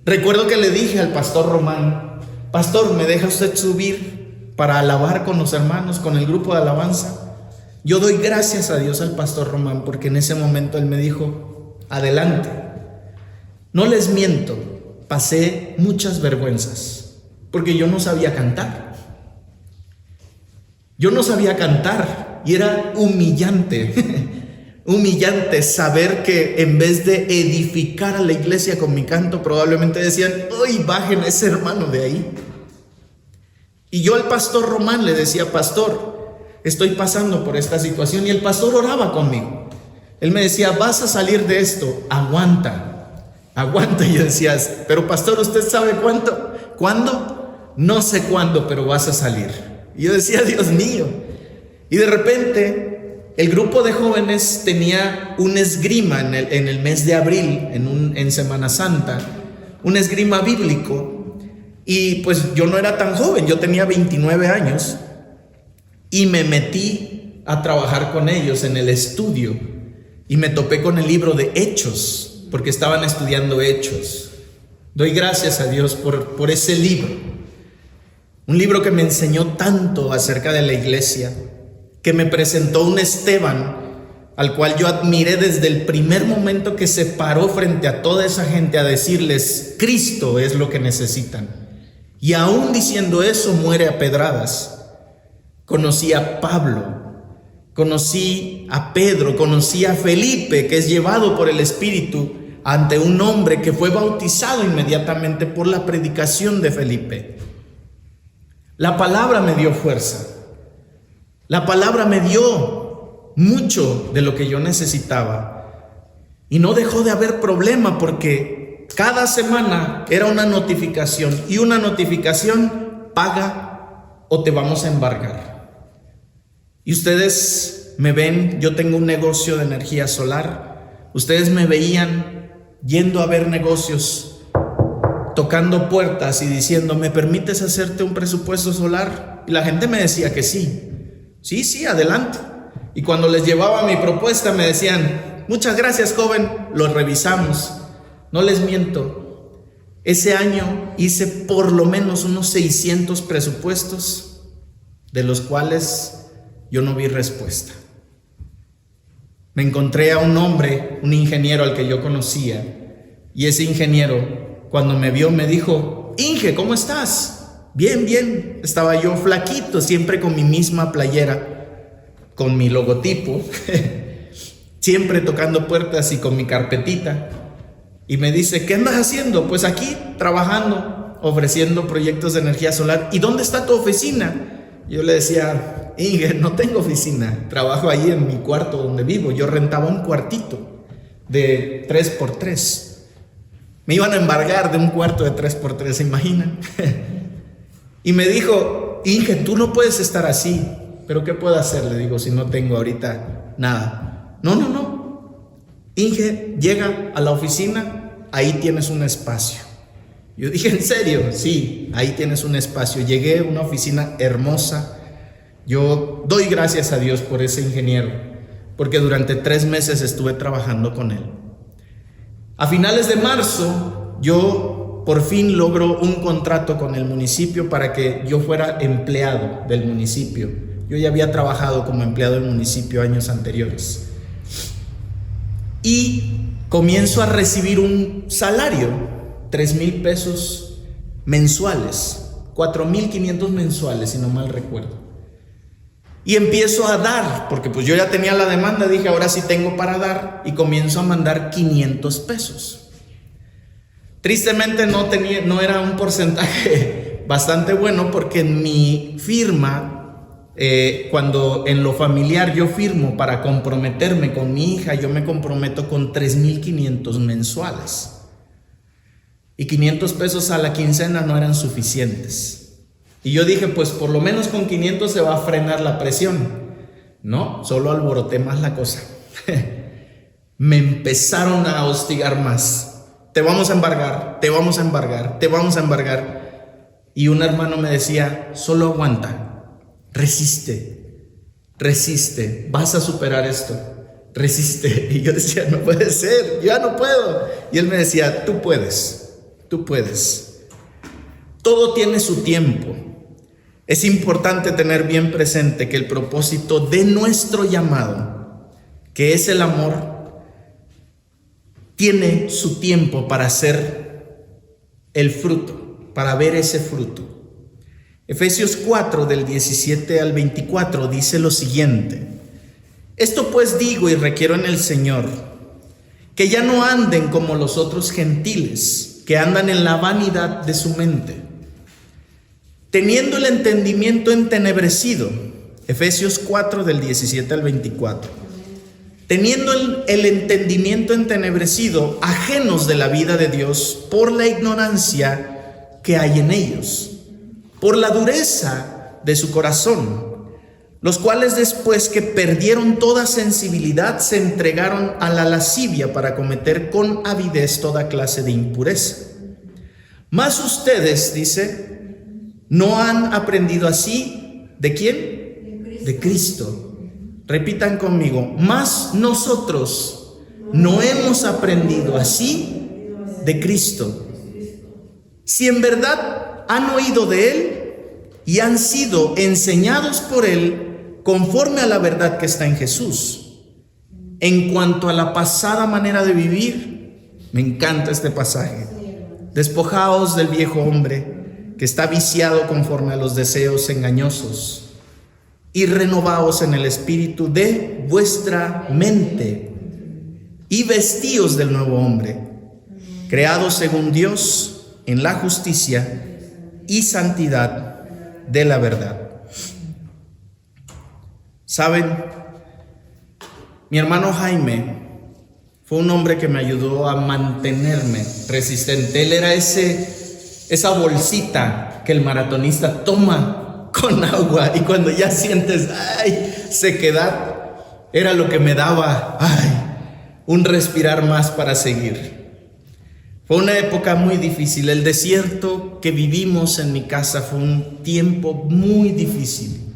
Recuerdo que le dije al pastor Román: pastor, ¿me deja usted subir para alabar con los hermanos, con el grupo de alabanza. Yo doy gracias a Dios al pastor Román, porque en ese momento él me dijo: adelante. No les miento, pasé muchas vergüenzas, porque yo no sabía cantar. Yo no sabía cantar y era humillante, humillante saber que en vez de edificar a la iglesia con mi canto, probablemente decían: ¡ay, bajen a ese hermano de ahí! Y yo al pastor Román le decía: pastor, estoy pasando por esta situación. Y el pastor oraba conmigo. Él me decía: vas a salir de esto, aguanta. Y yo decía: pero pastor, ¿usted sabe cuánto? ¿Cuándo? No sé cuándo, pero vas a salir. Y yo decía: Dios mío. Y de repente el grupo de jóvenes tenía un esgrima en el mes de abril, en Semana Santa, un esgrima bíblico. Y pues yo no era tan joven, yo tenía 29 años. Y me metí a trabajar con ellos en el estudio. Y me topé con el libro de Hechos, porque estaban estudiando Hechos. Doy gracias a Dios por ese libro. Un libro que me enseñó tanto acerca de la iglesia, que me presentó un Esteban al cual yo admiré desde el primer momento que se paró frente a toda esa gente a decirles: Cristo es lo que necesitan. Y aún diciendo eso, muere a pedradas. Conocí a Pablo, conocí a Pedro, conocí a Felipe, que es llevado por el Espíritu ante un hombre que fue bautizado inmediatamente por la predicación de Felipe. La palabra me dio fuerza. La palabra me dio mucho de lo que yo necesitaba. Y no dejó de haber problema, porque cada semana era una notificación, y una notificación: paga o te vamos a embargar. Y ustedes me ven, yo tengo un negocio de energía solar. Ustedes me veían yendo a ver negocios, tocando puertas y diciendo: ¿me permites hacerte un presupuesto solar? Y la gente me decía que sí. Sí, adelante. Y cuando les llevaba mi propuesta me decían: muchas gracias, joven, lo revisamos. No les miento, ese año hice por lo menos unos 600 presupuestos, de los cuales yo no vi respuesta. Me encontré a un hombre, un ingeniero al que yo conocía, y ese ingeniero, cuando me vio, me dijo: Inge, ¿cómo estás? Bien. Estaba yo flaquito, siempre con mi misma playera, con mi logotipo, siempre tocando puertas y con mi carpetita. Y me dice: ¿qué andas haciendo? Pues aquí, trabajando, ofreciendo proyectos de energía solar. ¿Y dónde está tu oficina? Yo le decía: Inge, no tengo oficina, trabajo ahí en mi cuarto donde vivo. Yo rentaba un cuartito de 3x3. Me iban a embargar de un cuarto de 3x3, ¿se imaginan? Y me dijo: Inge, tú no puedes estar así. ¿Pero qué puedo hacer? Le digo, si no tengo ahorita nada. No. Inge, llega a la oficina, ahí tienes un espacio. Yo dije: ¿en serio? Sí, ahí tienes un espacio. Llegué a una oficina hermosa. Yo doy gracias a Dios por ese ingeniero, porque durante 3 meses estuve trabajando con él. A finales de marzo, yo por fin logro un contrato con el municipio para que yo fuera empleado del municipio. Yo ya había trabajado como empleado del municipio años anteriores. Y comienzo a recibir un salario, 3,000 pesos mensuales, 4,500 mensuales, si no mal recuerdo. Y empiezo a dar, porque pues yo ya tenía la demanda, dije: ahora sí tengo para dar, y comienzo a mandar 500 pesos. Tristemente no era un porcentaje bastante bueno, porque en mi firma, cuando en lo familiar yo firmo para comprometerme con mi hija, yo me comprometo con 3,500 mensuales. Y 500 pesos a la quincena no eran suficientes. Y yo dije: pues por lo menos con 500 se va a frenar la presión. No, solo alboroté más la cosa. Me empezaron a hostigar más. Te vamos a embargar. Y un hermano me decía: solo aguanta, resiste, vas a superar esto, resiste. Y yo decía: no puede ser, ya no puedo. Y él me decía: tú puedes. Todo tiene su tiempo. Es importante tener bien presente que el propósito de nuestro llamado, que es el amor, tiene su tiempo para hacer el fruto, para ver ese fruto. Efesios 4, del 17 al 24, dice lo siguiente: esto pues digo y requiero en el Señor, que ya no anden como los otros gentiles, que andan en la vanidad de su mente, teniendo el entendimiento entenebrecido. Efesios 4, del 17 al 24. Teniendo el entendimiento entenebrecido, ajenos de la vida de Dios, por la ignorancia que hay en ellos, por la dureza de su corazón, los cuales después que perdieron toda sensibilidad, se entregaron a la lascivia para cometer con avidez toda clase de impureza. Mas ustedes, dice, no han aprendido así. ¿De quién? De Cristo. Repitan conmigo: mas nosotros no hemos aprendido así de Cristo. Si en verdad han oído de Él y han sido enseñados por Él conforme a la verdad que está en Jesús. En cuanto a la pasada manera de vivir, me encanta este pasaje: despojaos del viejo hombre que está viciado conforme a los deseos engañosos, y renovaos en el espíritu de vuestra mente, y vestíos del nuevo hombre, creado según Dios en la justicia y santidad de la verdad. ¿Saben? Mi hermano Jaime fue un hombre que me ayudó a mantenerme resistente. Él era esa bolsita que el maratonista toma con agua, y cuando ya sientes sequedad, era lo que me daba un respirar más para seguir. Fue una época muy difícil. El desierto que vivimos en mi casa fue un tiempo muy difícil.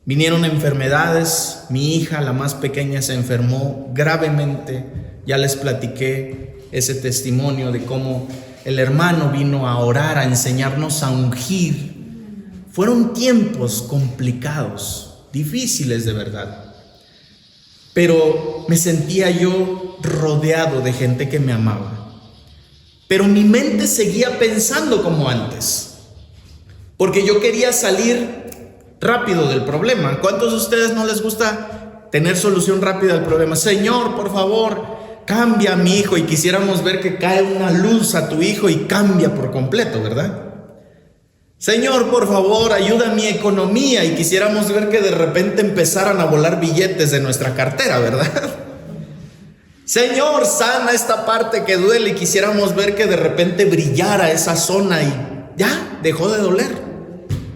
Vinieron enfermedades. Mi hija, la más pequeña, se enfermó gravemente. Ya les platiqué ese testimonio de cómo el hermano vino a orar, a enseñarnos a ungir. Fueron tiempos complicados, difíciles de verdad. Pero me sentía yo rodeado de gente que me amaba. Pero mi mente seguía pensando como antes, porque yo quería salir rápido del problema. ¿Cuántos de ustedes no les gusta tener solución rápida al problema? Señor, por favor, cambia a mi hijo. Y quisiéramos ver que cae una luz a tu hijo y cambia por completo, ¿verdad? Señor, por favor, ayuda a mi economía. Y quisiéramos ver que de repente empezaran a volar billetes de nuestra cartera, ¿verdad? Señor, sana esta parte que duele. Y quisiéramos ver que de repente brillara esa zona y ya dejó de doler,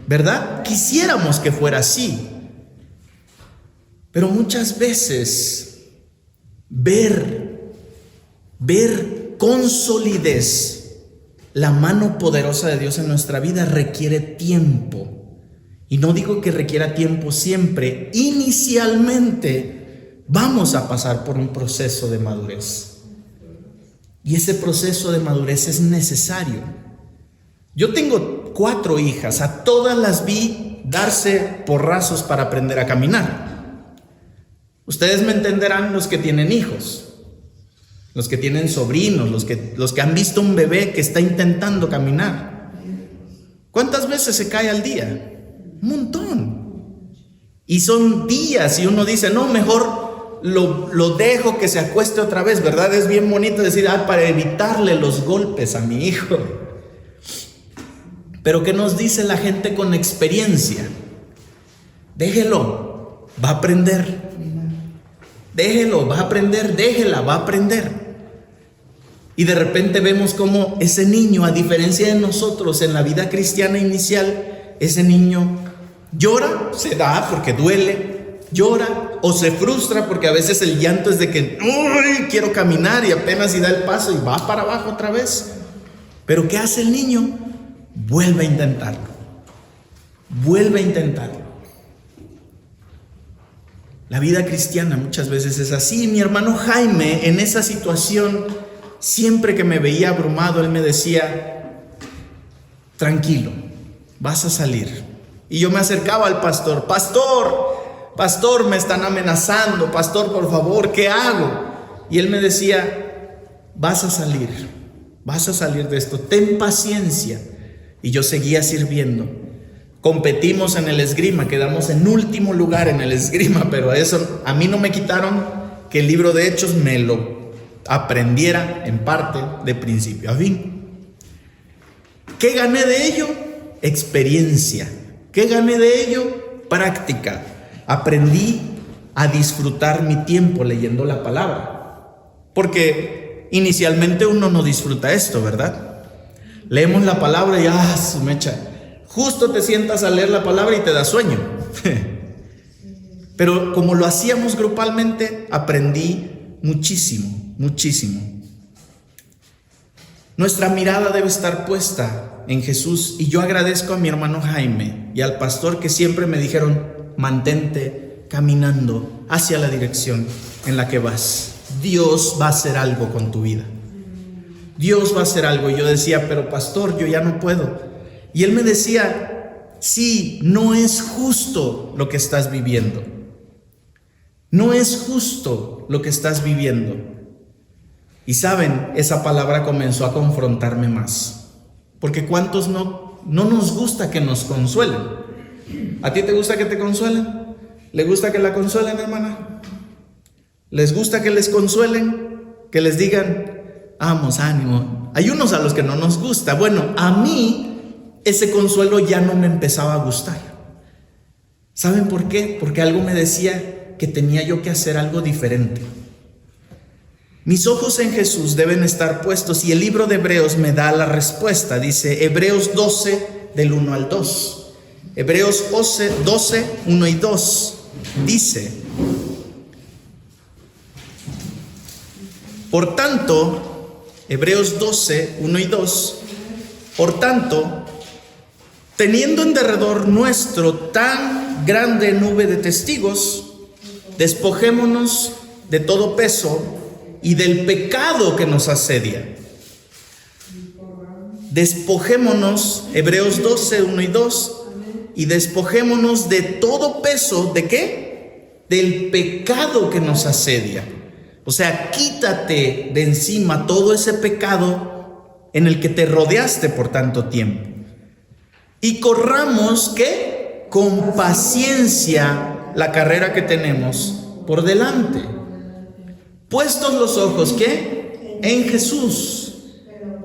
¿verdad? Quisiéramos que fuera así. Pero muchas veces ver con solidez la mano poderosa de Dios en nuestra vida requiere tiempo. Y no digo que requiera tiempo siempre. Inicialmente vamos a pasar por un proceso de madurez. Y ese proceso de madurez es necesario. Yo tengo 4 hijas. A todas las vi darse porrazos para aprender a caminar. Ustedes me entenderán, los que tienen hijos, los que tienen sobrinos, los que han visto un bebé que está intentando caminar. ¿Cuántas veces se cae al día? Un montón. Y son días y uno dice, no, mejor lo dejo que se acueste otra vez, ¿verdad? Es bien bonito decir, para evitarle los golpes a mi hijo. Pero ¿qué nos dice la gente con experiencia? Déjelo, va a aprender. Déjelo, va a aprender. Déjela, va a aprender. Y de repente vemos cómo ese niño, a diferencia de nosotros en la vida cristiana inicial, ese niño llora, se da porque duele, llora o se frustra porque a veces el llanto es de que quiero caminar, y apenas si da el paso y va para abajo otra vez. Pero ¿qué hace el niño? Vuelve a intentarlo. Vuelve a intentarlo. La vida cristiana muchas veces es así. Mi hermano Jaime, en esa situación, siempre que me veía abrumado, él me decía, tranquilo, vas a salir. Y yo me acercaba al pastor: pastor, me están amenazando, pastor, por favor, ¿qué hago? Y él me decía: vas a salir de esto, ten paciencia. Y yo seguía sirviendo. Competimos en el esgrima, quedamos en último lugar en el esgrima, pero eso a mí no me quitaron que el libro de Hechos me lo aprendiera en parte de principio a fin. ¿Qué gané de ello? Experiencia. ¿Qué gané de ello? Práctica. Aprendí a disfrutar mi tiempo leyendo la palabra, porque inicialmente uno no disfruta esto, ¿verdad? Leemos la palabra y su mecha, justo te sientas a leer la palabra y te da sueño. Pero como lo hacíamos grupalmente, aprendí muchísimo. Nuestra mirada debe estar puesta en Jesús, y yo agradezco a mi hermano Jaime y al pastor que siempre me dijeron: mantente caminando hacia la dirección en la que vas. Dios va a hacer algo con tu vida. Dios va a hacer algo. Y yo decía: pero pastor, yo ya no puedo. Y él me decía: sí, no es justo lo que estás viviendo. No es justo lo que estás viviendo. Y saben, esa palabra comenzó a confrontarme más. Porque ¿cuántos no nos gusta que nos consuelen? ¿A ti te gusta que te consuelen? ¿Le gusta que la consuelen, hermana? ¿Les gusta que les consuelen? Que les digan: vamos, ánimo. Hay unos a los que no nos gusta. Bueno, a mí ese consuelo ya no me empezaba a gustar. ¿Saben por qué? Porque algo me decía que tenía yo que hacer algo diferente. Mis ojos en Jesús deben estar puestos, y el libro de Hebreos me da la respuesta. Dice Hebreos 12, del 1 al 2. Hebreos 12, 1 y 2. Dice: por tanto, Hebreos 12, 1 y 2. Por tanto, teniendo en derredor nuestro tan grande nube de testigos, despojémonos de todo peso y del pecado que nos asedia. Despojémonos, Hebreos 12, 1 y 2, y despojémonos de todo peso, ¿de qué? Del pecado que nos asedia. O sea, quítate de encima todo ese pecado en el que te rodeaste por tanto tiempo. Y corramos, ¿qué? Con paciencia la carrera que tenemos por delante. Puestos los ojos, ¿qué? En Jesús,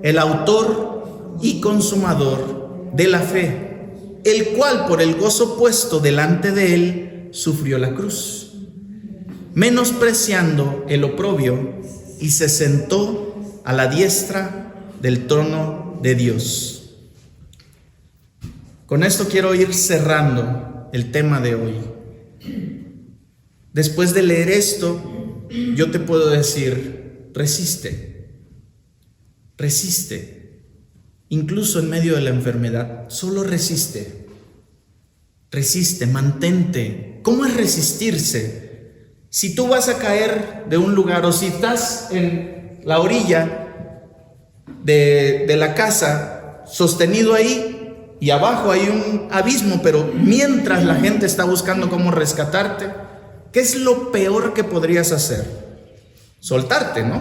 el autor y consumador de la fe, el cual por el gozo puesto delante de él sufrió la cruz, menospreciando el oprobio, y se sentó a la diestra del trono de Dios. Con esto quiero ir cerrando el tema de hoy. Después de leer esto, yo te puedo decir: resiste, incluso en medio de la enfermedad, solo resiste, mantente. ¿Cómo es resistirse? Si tú vas a caer de un lugar, o si estás en la orilla de la casa, sostenido ahí, y abajo hay un abismo, pero mientras la gente está buscando cómo rescatarte, ¿qué es lo peor que podrías hacer? Soltarte, ¿no?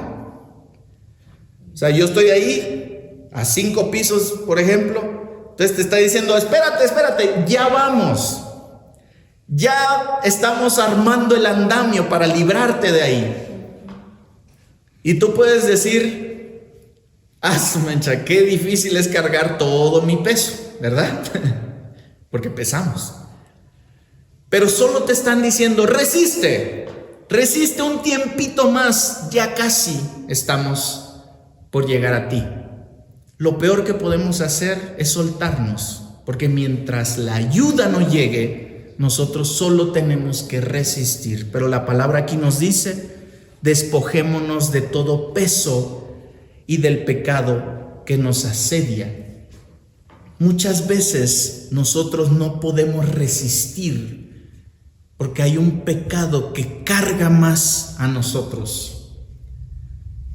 O sea, yo estoy ahí a 5 pisos, por ejemplo. Entonces te está diciendo: espérate, ya vamos. Ya estamos armando el andamio para librarte de ahí. Y tú puedes decir: su mecha, qué difícil es cargar todo mi peso, ¿verdad? Porque pesamos. Pero solo te están diciendo: resiste un tiempito más, ya casi estamos por llegar a ti. Lo peor que podemos hacer es soltarnos, porque mientras la ayuda no llegue, nosotros solo tenemos que resistir. Pero la palabra aquí nos dice: despojémonos de todo peso y del pecado que nos asedia. Muchas veces nosotros no podemos resistir porque hay un pecado que carga más a nosotros.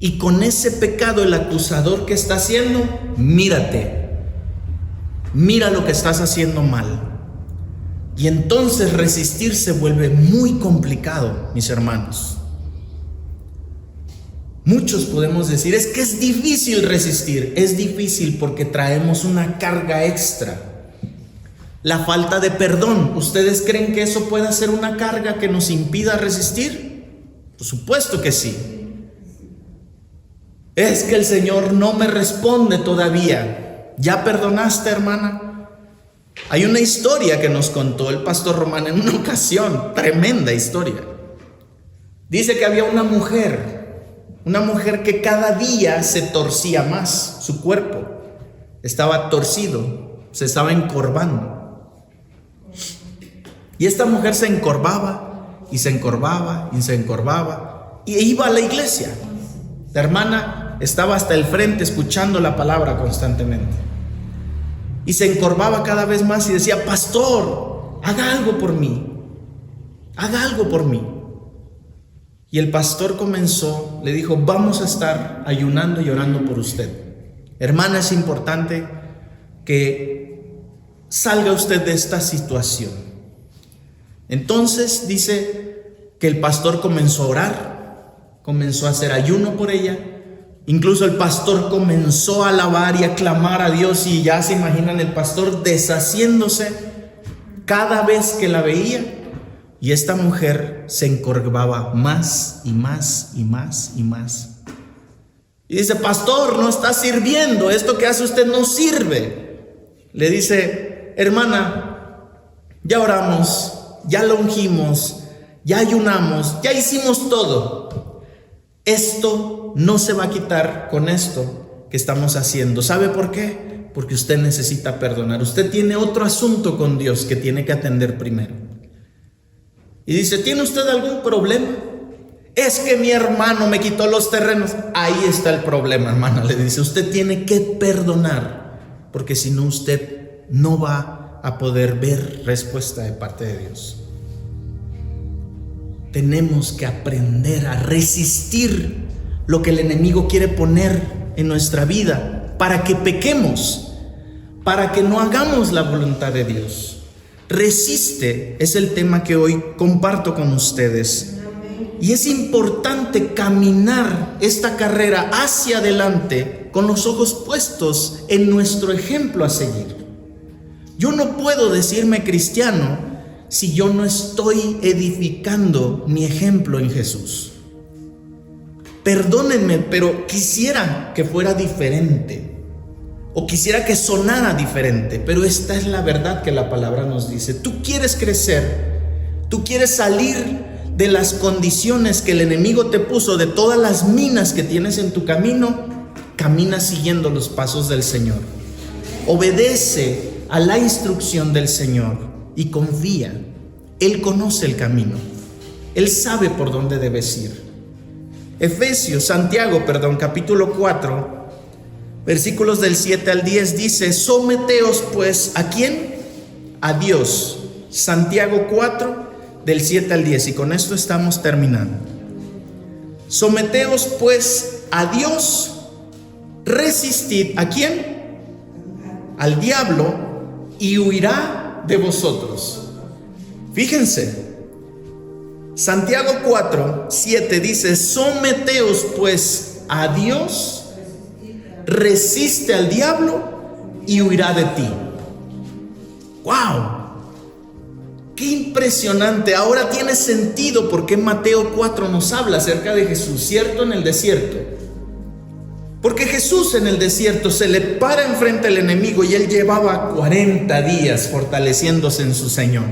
Y con ese pecado el acusador, ¿qué está haciendo? Mira lo que estás haciendo mal. Y entonces resistir se vuelve muy complicado, mis hermanos. Muchos podemos decir, es que es difícil resistir. Es difícil porque traemos una carga extra. La falta de perdón. ¿Ustedes creen que eso pueda ser una carga que nos impida resistir? Por supuesto que sí. Es que el Señor no me responde todavía. ¿Ya perdonaste, hermana? Hay una historia que nos contó el pastor Román en una ocasión, tremenda historia. Dice que había una mujer que cada día se torcía más, su cuerpo estaba torcido, se estaba encorvando. Y esta mujer se encorvaba y se encorvaba y se encorvaba y iba a la iglesia. La hermana estaba hasta el frente escuchando la palabra constantemente. Y se encorvaba cada vez más y decía, pastor, haga algo por mí, haga algo por mí. Y el pastor comenzó, le dijo, vamos a estar ayunando y orando por usted. Hermana, es importante que salga usted de esta situación. Entonces dice que el pastor comenzó a orar, comenzó a hacer ayuno por ella. Incluso el pastor comenzó a alabar y a clamar a Dios, y ya se imaginan el pastor deshaciéndose cada vez que la veía, y esta mujer se encorvaba más y más y más y más. Y dice, pastor, no está sirviendo, esto que hace usted no sirve. Le dice, hermana, ya oramos, ya lo ungimos, ya ayunamos, ya hicimos todo. Esto no se va a quitar con esto que estamos haciendo. ¿Sabe por qué? Porque usted necesita perdonar. Usted tiene otro asunto con Dios que tiene que atender primero. Y dice, ¿tiene usted algún problema? Es que mi hermano me quitó los terrenos. Ahí está el problema, hermana. Le dice, usted tiene que perdonar, porque si no, usted no va a poder ver respuesta de parte de Dios. Tenemos que aprender a resistir lo que el enemigo quiere poner en nuestra vida para que pequemos, para que no hagamos la voluntad de Dios. Resiste es el tema que hoy comparto con ustedes. Y es importante caminar esta carrera hacia adelante con los ojos puestos en nuestro ejemplo a seguir. Yo no puedo decirme cristiano si yo no estoy edificando mi ejemplo en Jesús. Perdónenme, pero quisiera que fuera diferente, o quisiera que sonara diferente, pero esta es la verdad que la palabra nos dice. Tú quieres crecer, tú quieres salir de las condiciones que el enemigo te puso, de todas las minas que tienes en tu camino. Camina siguiendo los pasos del Señor, obedece a la instrucción del Señor y confía. Él conoce el camino, Él sabe por dónde debes ir. Santiago, capítulo 4, versículos del 7 al 10 dice, someteos pues, ¿a quién? A Dios. Santiago 4, del 7 al 10, y con esto estamos terminando. Someteos pues a Dios, resistid, ¿a quién? Al diablo, y huirá de vosotros. Fíjense, Santiago 4, 7 dice, someteos pues a Dios, resiste al diablo y huirá de ti. ¡Wow! ¡Qué impresionante! Ahora tiene sentido por qué Mateo 4 nos habla acerca de Jesús, ¿cierto? En el desierto. Porque Jesús en el desierto se le para enfrente al enemigo y él llevaba 40 días fortaleciéndose en su Señor,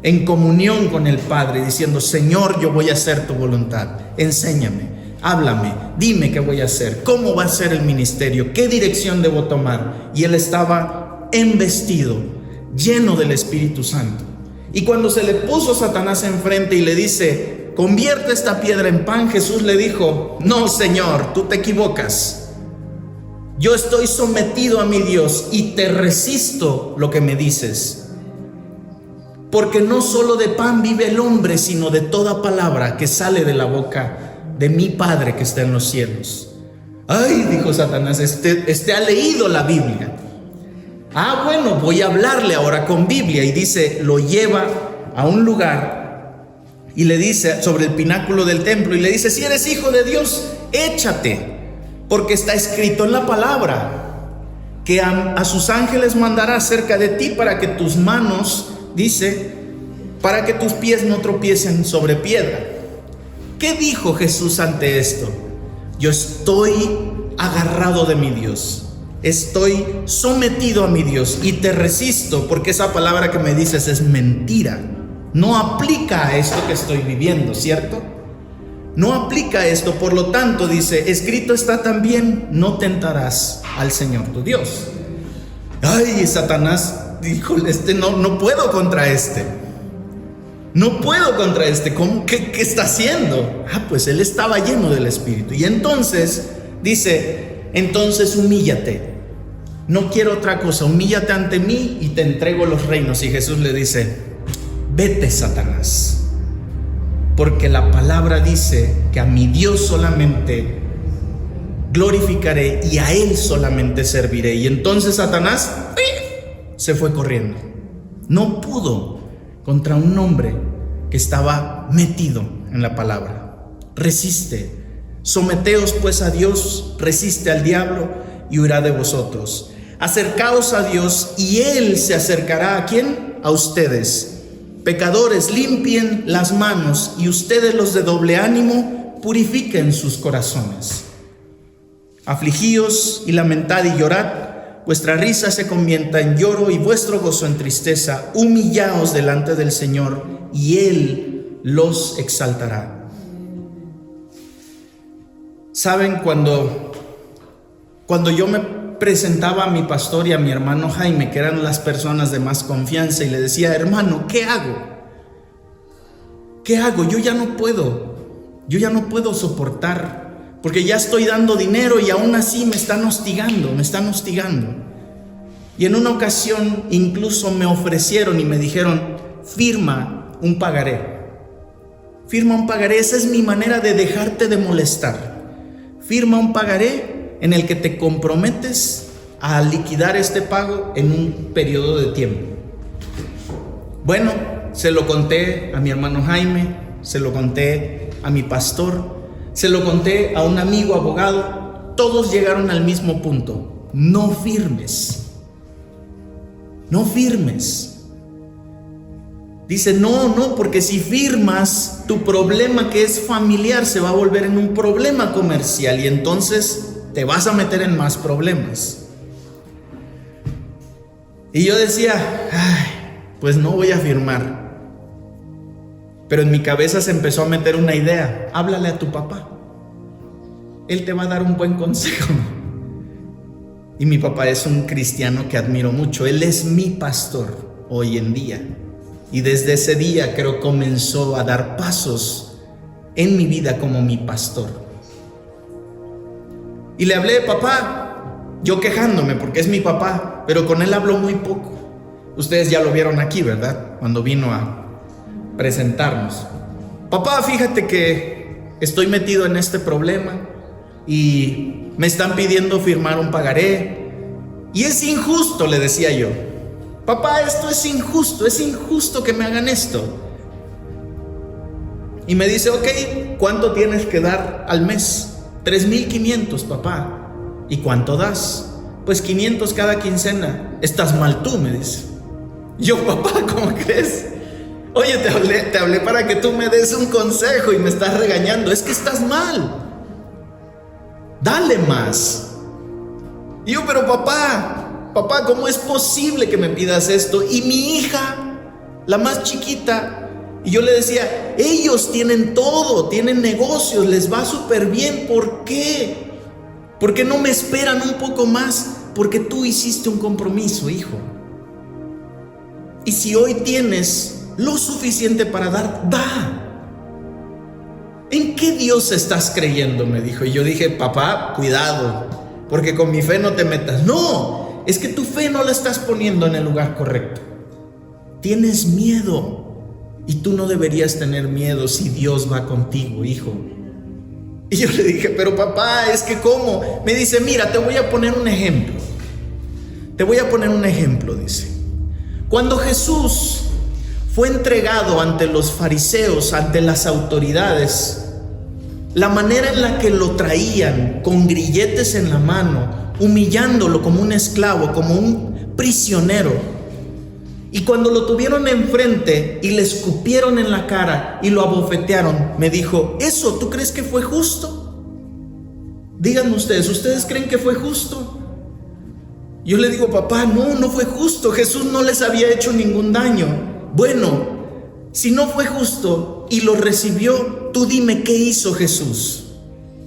en comunión con el Padre, diciendo, Señor, yo voy a hacer tu voluntad. Enséñame, háblame, dime qué voy a hacer, cómo va a ser el ministerio, qué dirección debo tomar. Y él estaba embestido, lleno del Espíritu Santo. Y cuando se le puso Satanás enfrente y le dice, convierte esta piedra en pan, Jesús le dijo, no, Señor, tú te equivocas. Yo estoy sometido a mi Dios y te resisto lo que me dices. Porque no solo de pan vive el hombre, sino de toda palabra que sale de la boca de mi Padre que está en los cielos. Ay, dijo Satanás, este ha leído la Biblia. Bueno, voy a hablarle ahora con Biblia. Y dice, lo lleva a un lugar y le dice sobre el pináculo del templo, y le dice, si eres hijo de Dios, échate, porque está escrito en la palabra que a sus ángeles mandará cerca de ti para que tus manos, dice, para que tus pies no tropiecen sobre piedra. ¿Qué dijo Jesús ante esto? Yo estoy agarrado de mi Dios. Estoy sometido a mi Dios y te resisto, porque esa palabra que me dices es mentira. No aplica a esto que estoy viviendo, ¿cierto? No aplica a esto. Por lo tanto, dice, escrito está también, no tentarás al Señor tu Dios. Ay, Satanás dijo, no puedo contra este. No puedo contra este. ¿Cómo? ¿Qué está haciendo? Pues él estaba lleno del Espíritu. Y entonces dice, entonces humíllate. No quiero otra cosa, humíllate ante mí y te entrego los reinos. Y Jesús le dice, vete, Satanás, porque la palabra dice que a mi Dios solamente glorificaré y a Él solamente serviré. Y entonces Satanás se fue corriendo. No pudo contra un hombre que estaba metido en la palabra. Resiste. Someteos pues a Dios, resiste al diablo y huirá de vosotros. Acercaos a Dios y Él se acercará. ¿A quién? A ustedes. Pecadores, limpien las manos, y ustedes, los de doble ánimo, purifiquen sus corazones. Afligíos y lamentad y llorad, vuestra risa se convierta en lloro y vuestro gozo en tristeza. Humillaos delante del Señor y Él los exaltará. Saben, cuando yo me presentaba a mi pastor y a mi hermano Jaime, que eran las personas de más confianza, y le decía, hermano, ¿qué hago? ¿Qué hago? Yo ya no puedo soportar, porque ya estoy dando dinero y aún así me están hostigando. Y en una ocasión incluso me ofrecieron y me dijeron, firma un pagaré. Firma un pagaré, esa es mi manera de dejarte de molestar. Firma un pagaré en el que te comprometes a liquidar este pago en un periodo de tiempo. Bueno, se lo conté a mi hermano Jaime, se lo conté a mi pastor, se lo conté a un amigo abogado. Todos llegaron al mismo punto: no firmes. No firmes. Dice, no, porque si firmas, tu problema que es familiar se va a volver en un problema comercial y entonces te vas a meter en más problemas. Y yo decía, pues no voy a firmar. Pero en mi cabeza se empezó a meter una idea: háblale a tu papá, él te va a dar un buen consejo. Y mi papá es un cristiano que admiro mucho, él es mi pastor hoy en día. Y desde ese día creo comenzó a dar pasos en mi vida como mi pastor. Y le hablé, papá, yo quejándome porque es mi papá, pero con él hablo muy poco. Ustedes ya lo vieron aquí, ¿verdad? Cuando vino a presentarnos. Papá, fíjate que estoy metido en este problema y me están pidiendo firmar un pagaré. Y es injusto, le decía yo. Papá, esto es injusto que me hagan esto. Y me dice, ok, ¿cuánto tienes que dar al mes? 3,500, papá. ¿Y cuánto das? Pues 500 cada quincena. Estás mal tú, me dice. Yo, papá, ¿cómo crees? Oye, te hablé para que tú me des un consejo y me estás regañando. Es que estás mal. Dale más. Y yo, pero papá, ¿cómo es posible que me pidas esto? Y mi hija, la más chiquita, y yo le decía, ellos tienen todo, tienen negocios, les va súper bien. ¿Por qué? ¿Por qué no me esperan un poco más? Porque tú hiciste un compromiso, hijo. Y si hoy tienes lo suficiente para dar, da. ¿En qué Dios estás creyendo?, me dijo. Y yo dije, papá, cuidado, porque con mi fe no te metas. No, es que tu fe no la estás poniendo en el lugar correcto. Tienes miedo. Y tú no deberías tener miedo si Dios va contigo, hijo. Y yo le dije, pero papá, es que ¿cómo? Me dice, mira, te voy a poner un ejemplo. Te voy a poner un ejemplo, dice. Cuando Jesús fue entregado ante los fariseos, ante las autoridades, la manera en la que lo traían, con grilletes en la mano, humillándolo como un esclavo, como un prisionero. Y cuando lo tuvieron enfrente y le escupieron en la cara y lo abofetearon, me dijo: ¿eso tú crees que fue justo? Díganme ¿ustedes creen que fue justo? Yo le digo: papá, no fue justo. Jesús no les había hecho ningún daño. Bueno, si no fue justo y lo recibió, tú dime qué hizo Jesús.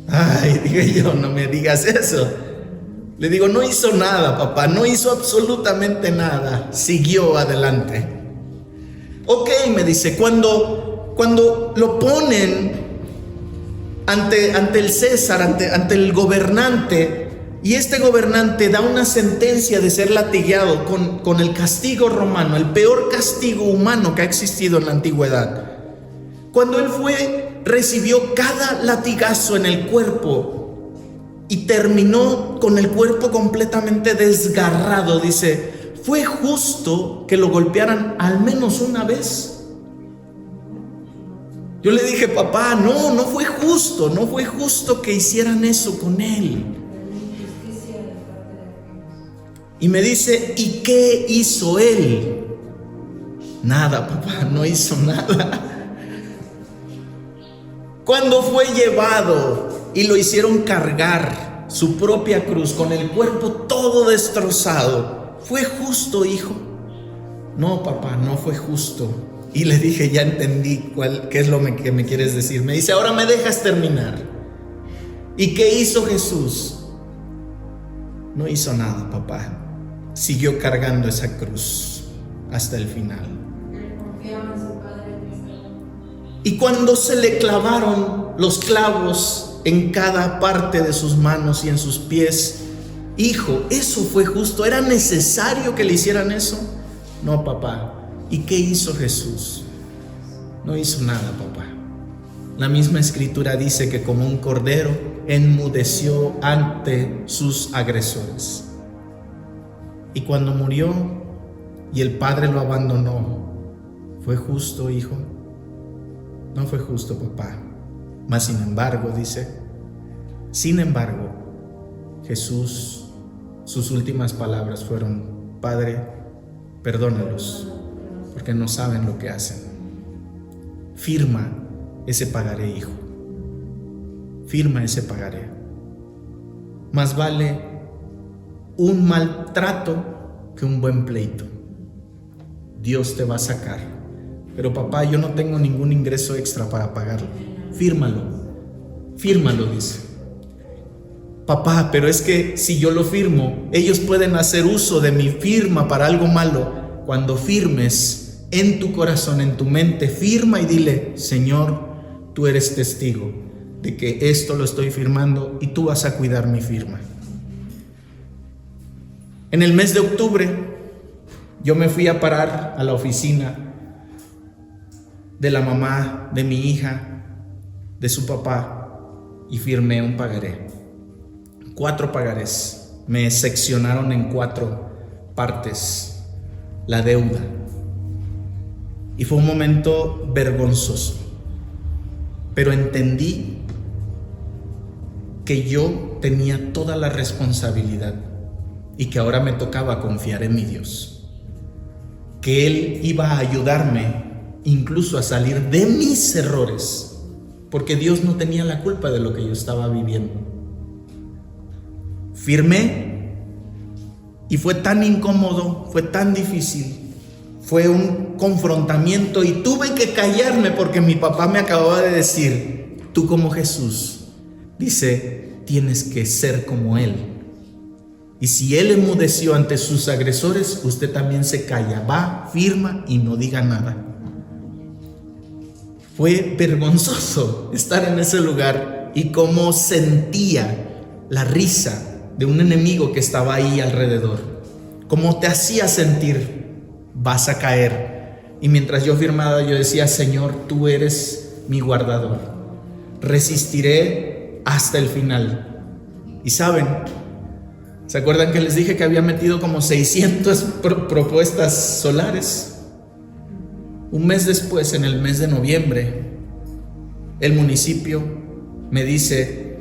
Ay, dije yo, no me digas eso. Le digo: no hizo nada, papá, no hizo absolutamente nada. Siguió adelante. Ok, me dice, cuando lo ponen ante el César, ante el gobernante, y este gobernante da una sentencia de ser latigado con el castigo romano, el peor castigo humano que ha existido en la antigüedad. Cuando él recibió cada latigazo en el cuerpo y terminó con el cuerpo completamente desgarrado, dice: ¿fue justo que lo golpearan al menos una vez? Yo le dije: papá, no fue justo que hicieran eso con él. Y me dice: ¿y qué hizo él? Nada, papá, no hizo nada. Cuando fue llevado y lo hicieron cargar su propia cruz con el cuerpo todo destrozado, ¿fue justo, hijo? No, papá, no fue justo. Y le dije: ya entendí qué es lo que me quieres decir. Me dice: ahora me dejas terminar. ¿Y qué hizo Jesús? No hizo nada, papá. Siguió cargando esa cruz hasta el final. Y cuando se le clavaron los clavos en cada parte de sus manos y en sus pies, hijo, ¿eso fue justo? ¿Era necesario que le hicieran eso? No, papá. ¿Y qué hizo Jesús? No hizo nada, papá. La misma escritura dice que como un cordero enmudeció ante sus agresores. Y cuando murió y el padre lo abandonó, ¿fue justo, hijo? No fue justo, papá. Mas sin embargo, dice, Jesús, sus últimas palabras fueron: Padre, perdónalos, porque no saben lo que hacen. Firma ese pagaré, hijo. Firma ese pagaré. Más vale un maltrato que un buen pleito. Dios te va a sacar. Pero papá, yo no tengo ningún ingreso extra para pagarlo. Fírmalo, dice. Papá, pero es que si yo lo firmo, ellos pueden hacer uso de mi firma para algo malo. Cuando firmes en tu corazón, en tu mente, firma y dile: Señor, tú eres testigo de que esto lo estoy firmando y tú vas a cuidar mi firma. En el mes de octubre, yo me fui a parar a la oficina de la mamá de mi hija, de su papá, y firmé un pagaré. 4 pagarés. Me seccionaron en 4 partes la deuda. Y fue un momento vergonzoso. Pero entendí que yo tenía toda la responsabilidad y que ahora me tocaba confiar en mi Dios. Que Él iba a ayudarme incluso a salir de mis errores, porque Dios no tenía la culpa de lo que yo estaba viviendo. Firmé y fue tan incómodo, fue tan difícil, fue un confrontamiento y tuve que callarme porque mi papá me acababa de decir: tú como Jesús, dice, tienes que ser como Él. Y si Él enmudeció ante sus agresores, usted también se calla, va, firma y no diga nada. Fue vergonzoso estar en ese lugar y cómo sentía la risa de un enemigo que estaba ahí alrededor. Cómo te hacía sentir: vas a caer. Y mientras yo firmaba, yo decía: Señor, tú eres mi guardador. Resistiré hasta el final. Y saben, ¿Se acuerdan que les dije que había metido como 600 propuestas solares? Un mes después, en el mes de noviembre, el municipio me dice: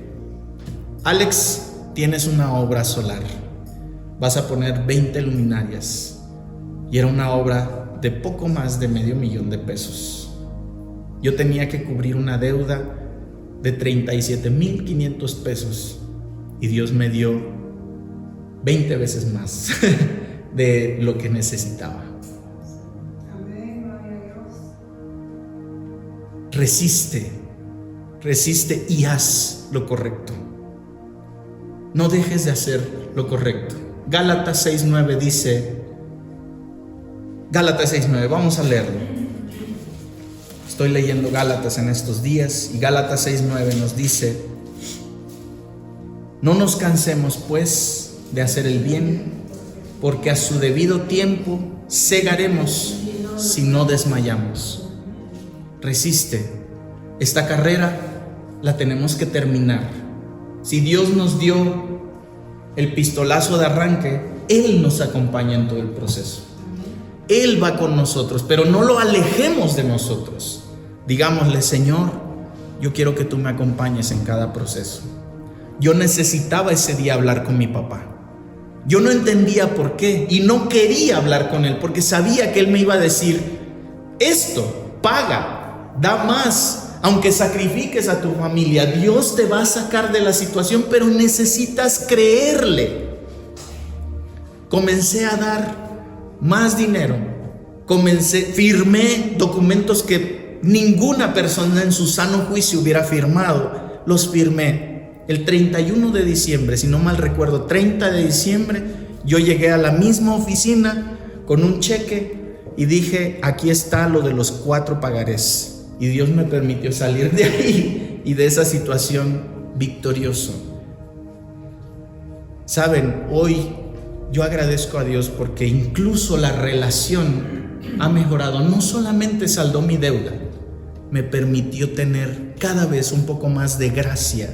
Alex, tienes una obra solar, vas a poner 20 luminarias. Y era una obra de poco más de $500,000 pesos. Yo tenía que cubrir una deuda de 37,500 pesos y Dios me dio 20 veces más de lo que necesitaba. Resiste y haz lo correcto. No dejes de hacer lo correcto. Gálatas 6:9 dice, Gálatas 6:9, vamos a leerlo. Estoy leyendo Gálatas en estos días y Gálatas 6:9 nos dice: no nos cansemos pues de hacer el bien, porque a su debido tiempo segaremos si no desmayamos. Resiste. Esta carrera la tenemos que terminar. Si Dios nos dio el pistolazo de arranque, Él nos acompaña en todo el proceso. Él va con nosotros, pero no lo alejemos de nosotros. Digámosle: Señor, yo quiero que tú me acompañes en cada proceso. Yo necesitaba ese día hablar con mi papá. Yo no entendía por qué y no quería hablar con él, porque sabía que él me iba a decir: esto, paga, da más. Aunque sacrifiques a tu familia, Dios te va a sacar de la situación, pero necesitas creerle. Comencé a dar más dinero. Firmé documentos que ninguna persona en su sano juicio hubiera firmado. Los firmé. El 31 de diciembre, si no mal recuerdo, 30 de diciembre, yo llegué a la misma oficina con un cheque y dije: aquí está lo de los 4 pagarés. Y Dios me permitió salir de ahí y de esa situación victorioso. Saben, hoy yo agradezco a Dios porque incluso la relación ha mejorado. No solamente saldó mi deuda, me permitió tener cada vez un poco más de gracia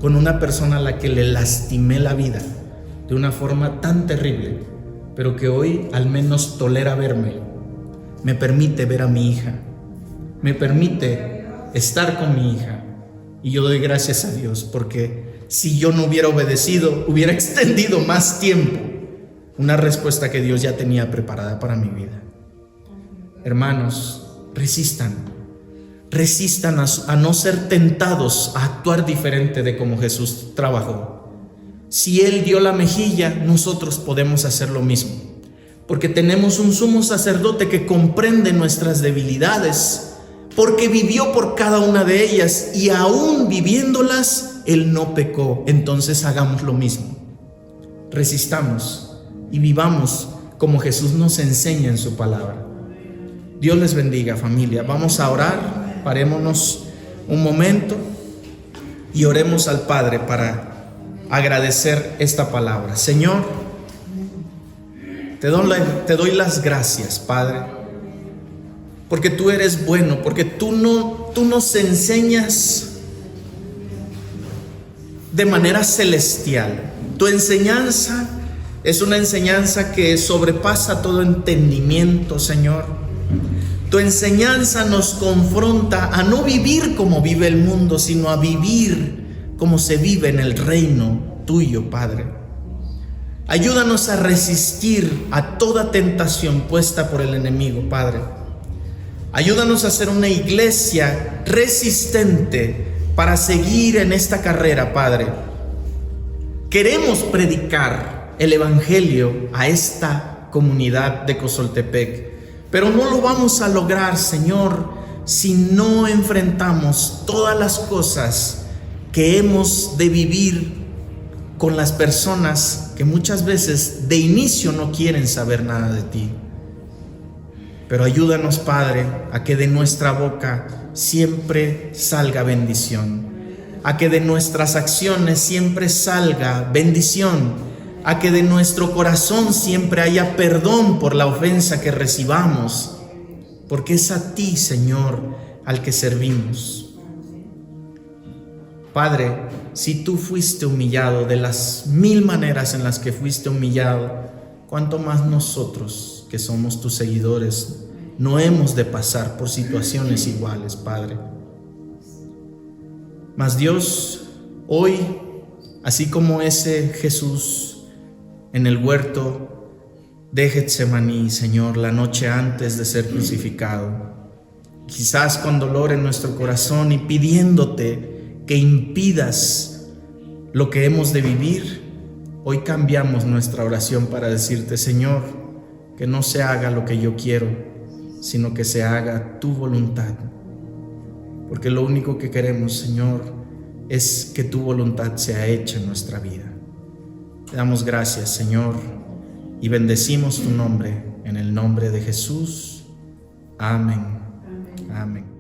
con una persona a la que le lastimé la vida de una forma tan terrible, pero que hoy al menos tolera verme, me permite ver a mi hija, me permite estar con mi hija. Y yo doy gracias a Dios, porque si yo no hubiera obedecido, hubiera extendido más tiempo una respuesta que Dios ya tenía preparada para mi vida. Hermanos, resistan a no ser tentados a actuar diferente de como Jesús trabajó. Si Él dio la mejilla, nosotros podemos hacer lo mismo, porque tenemos un sumo sacerdote que comprende nuestras debilidades, porque vivió por cada una de ellas y aún viviéndolas, Él no pecó. Entonces hagamos lo mismo. Resistamos y vivamos como Jesús nos enseña en su palabra. Dios les bendiga, familia. Vamos a orar. Parémonos un momento y oremos al Padre para agradecer esta palabra. Señor, te doy las gracias, Padre, porque tú eres bueno, porque tú nos enseñas de manera celestial. Tu enseñanza es una enseñanza que sobrepasa todo entendimiento, Señor. Tu enseñanza nos confronta a no vivir como vive el mundo, sino a vivir como se vive en el reino tuyo, Padre. Ayúdanos a resistir a toda tentación puesta por el enemigo, Padre. Ayúdanos a ser una iglesia resistente para seguir en esta carrera, Padre. Queremos predicar el evangelio a esta comunidad de Cosoltepec, pero no lo vamos a lograr, Señor, si no enfrentamos todas las cosas que hemos de vivir con las personas que muchas veces de inicio no quieren saber nada de ti. Pero ayúdanos, Padre, a que de nuestra boca siempre salga bendición, a que de nuestras acciones siempre salga bendición, a que de nuestro corazón siempre haya perdón por la ofensa que recibamos, porque es a ti, Señor, al que servimos. Padre, si tú fuiste humillado de las 1000 maneras en las que fuiste humillado, ¿cuánto más nosotros, que somos tus seguidores, no hemos de pasar por situaciones iguales, Padre? Mas Dios, hoy, así como ese Jesús en el huerto de Getsemaní, Señor, la noche antes de ser crucificado, quizás con dolor en nuestro corazón y pidiéndote que impidas lo que hemos de vivir, hoy cambiamos nuestra oración para decirte: Señor, que no se haga lo que yo quiero, sino que se haga tu voluntad. Porque lo único que queremos, Señor, es que tu voluntad sea hecha en nuestra vida. Te damos gracias, Señor, y bendecimos tu nombre, en el nombre de Jesús. Amén. Amén.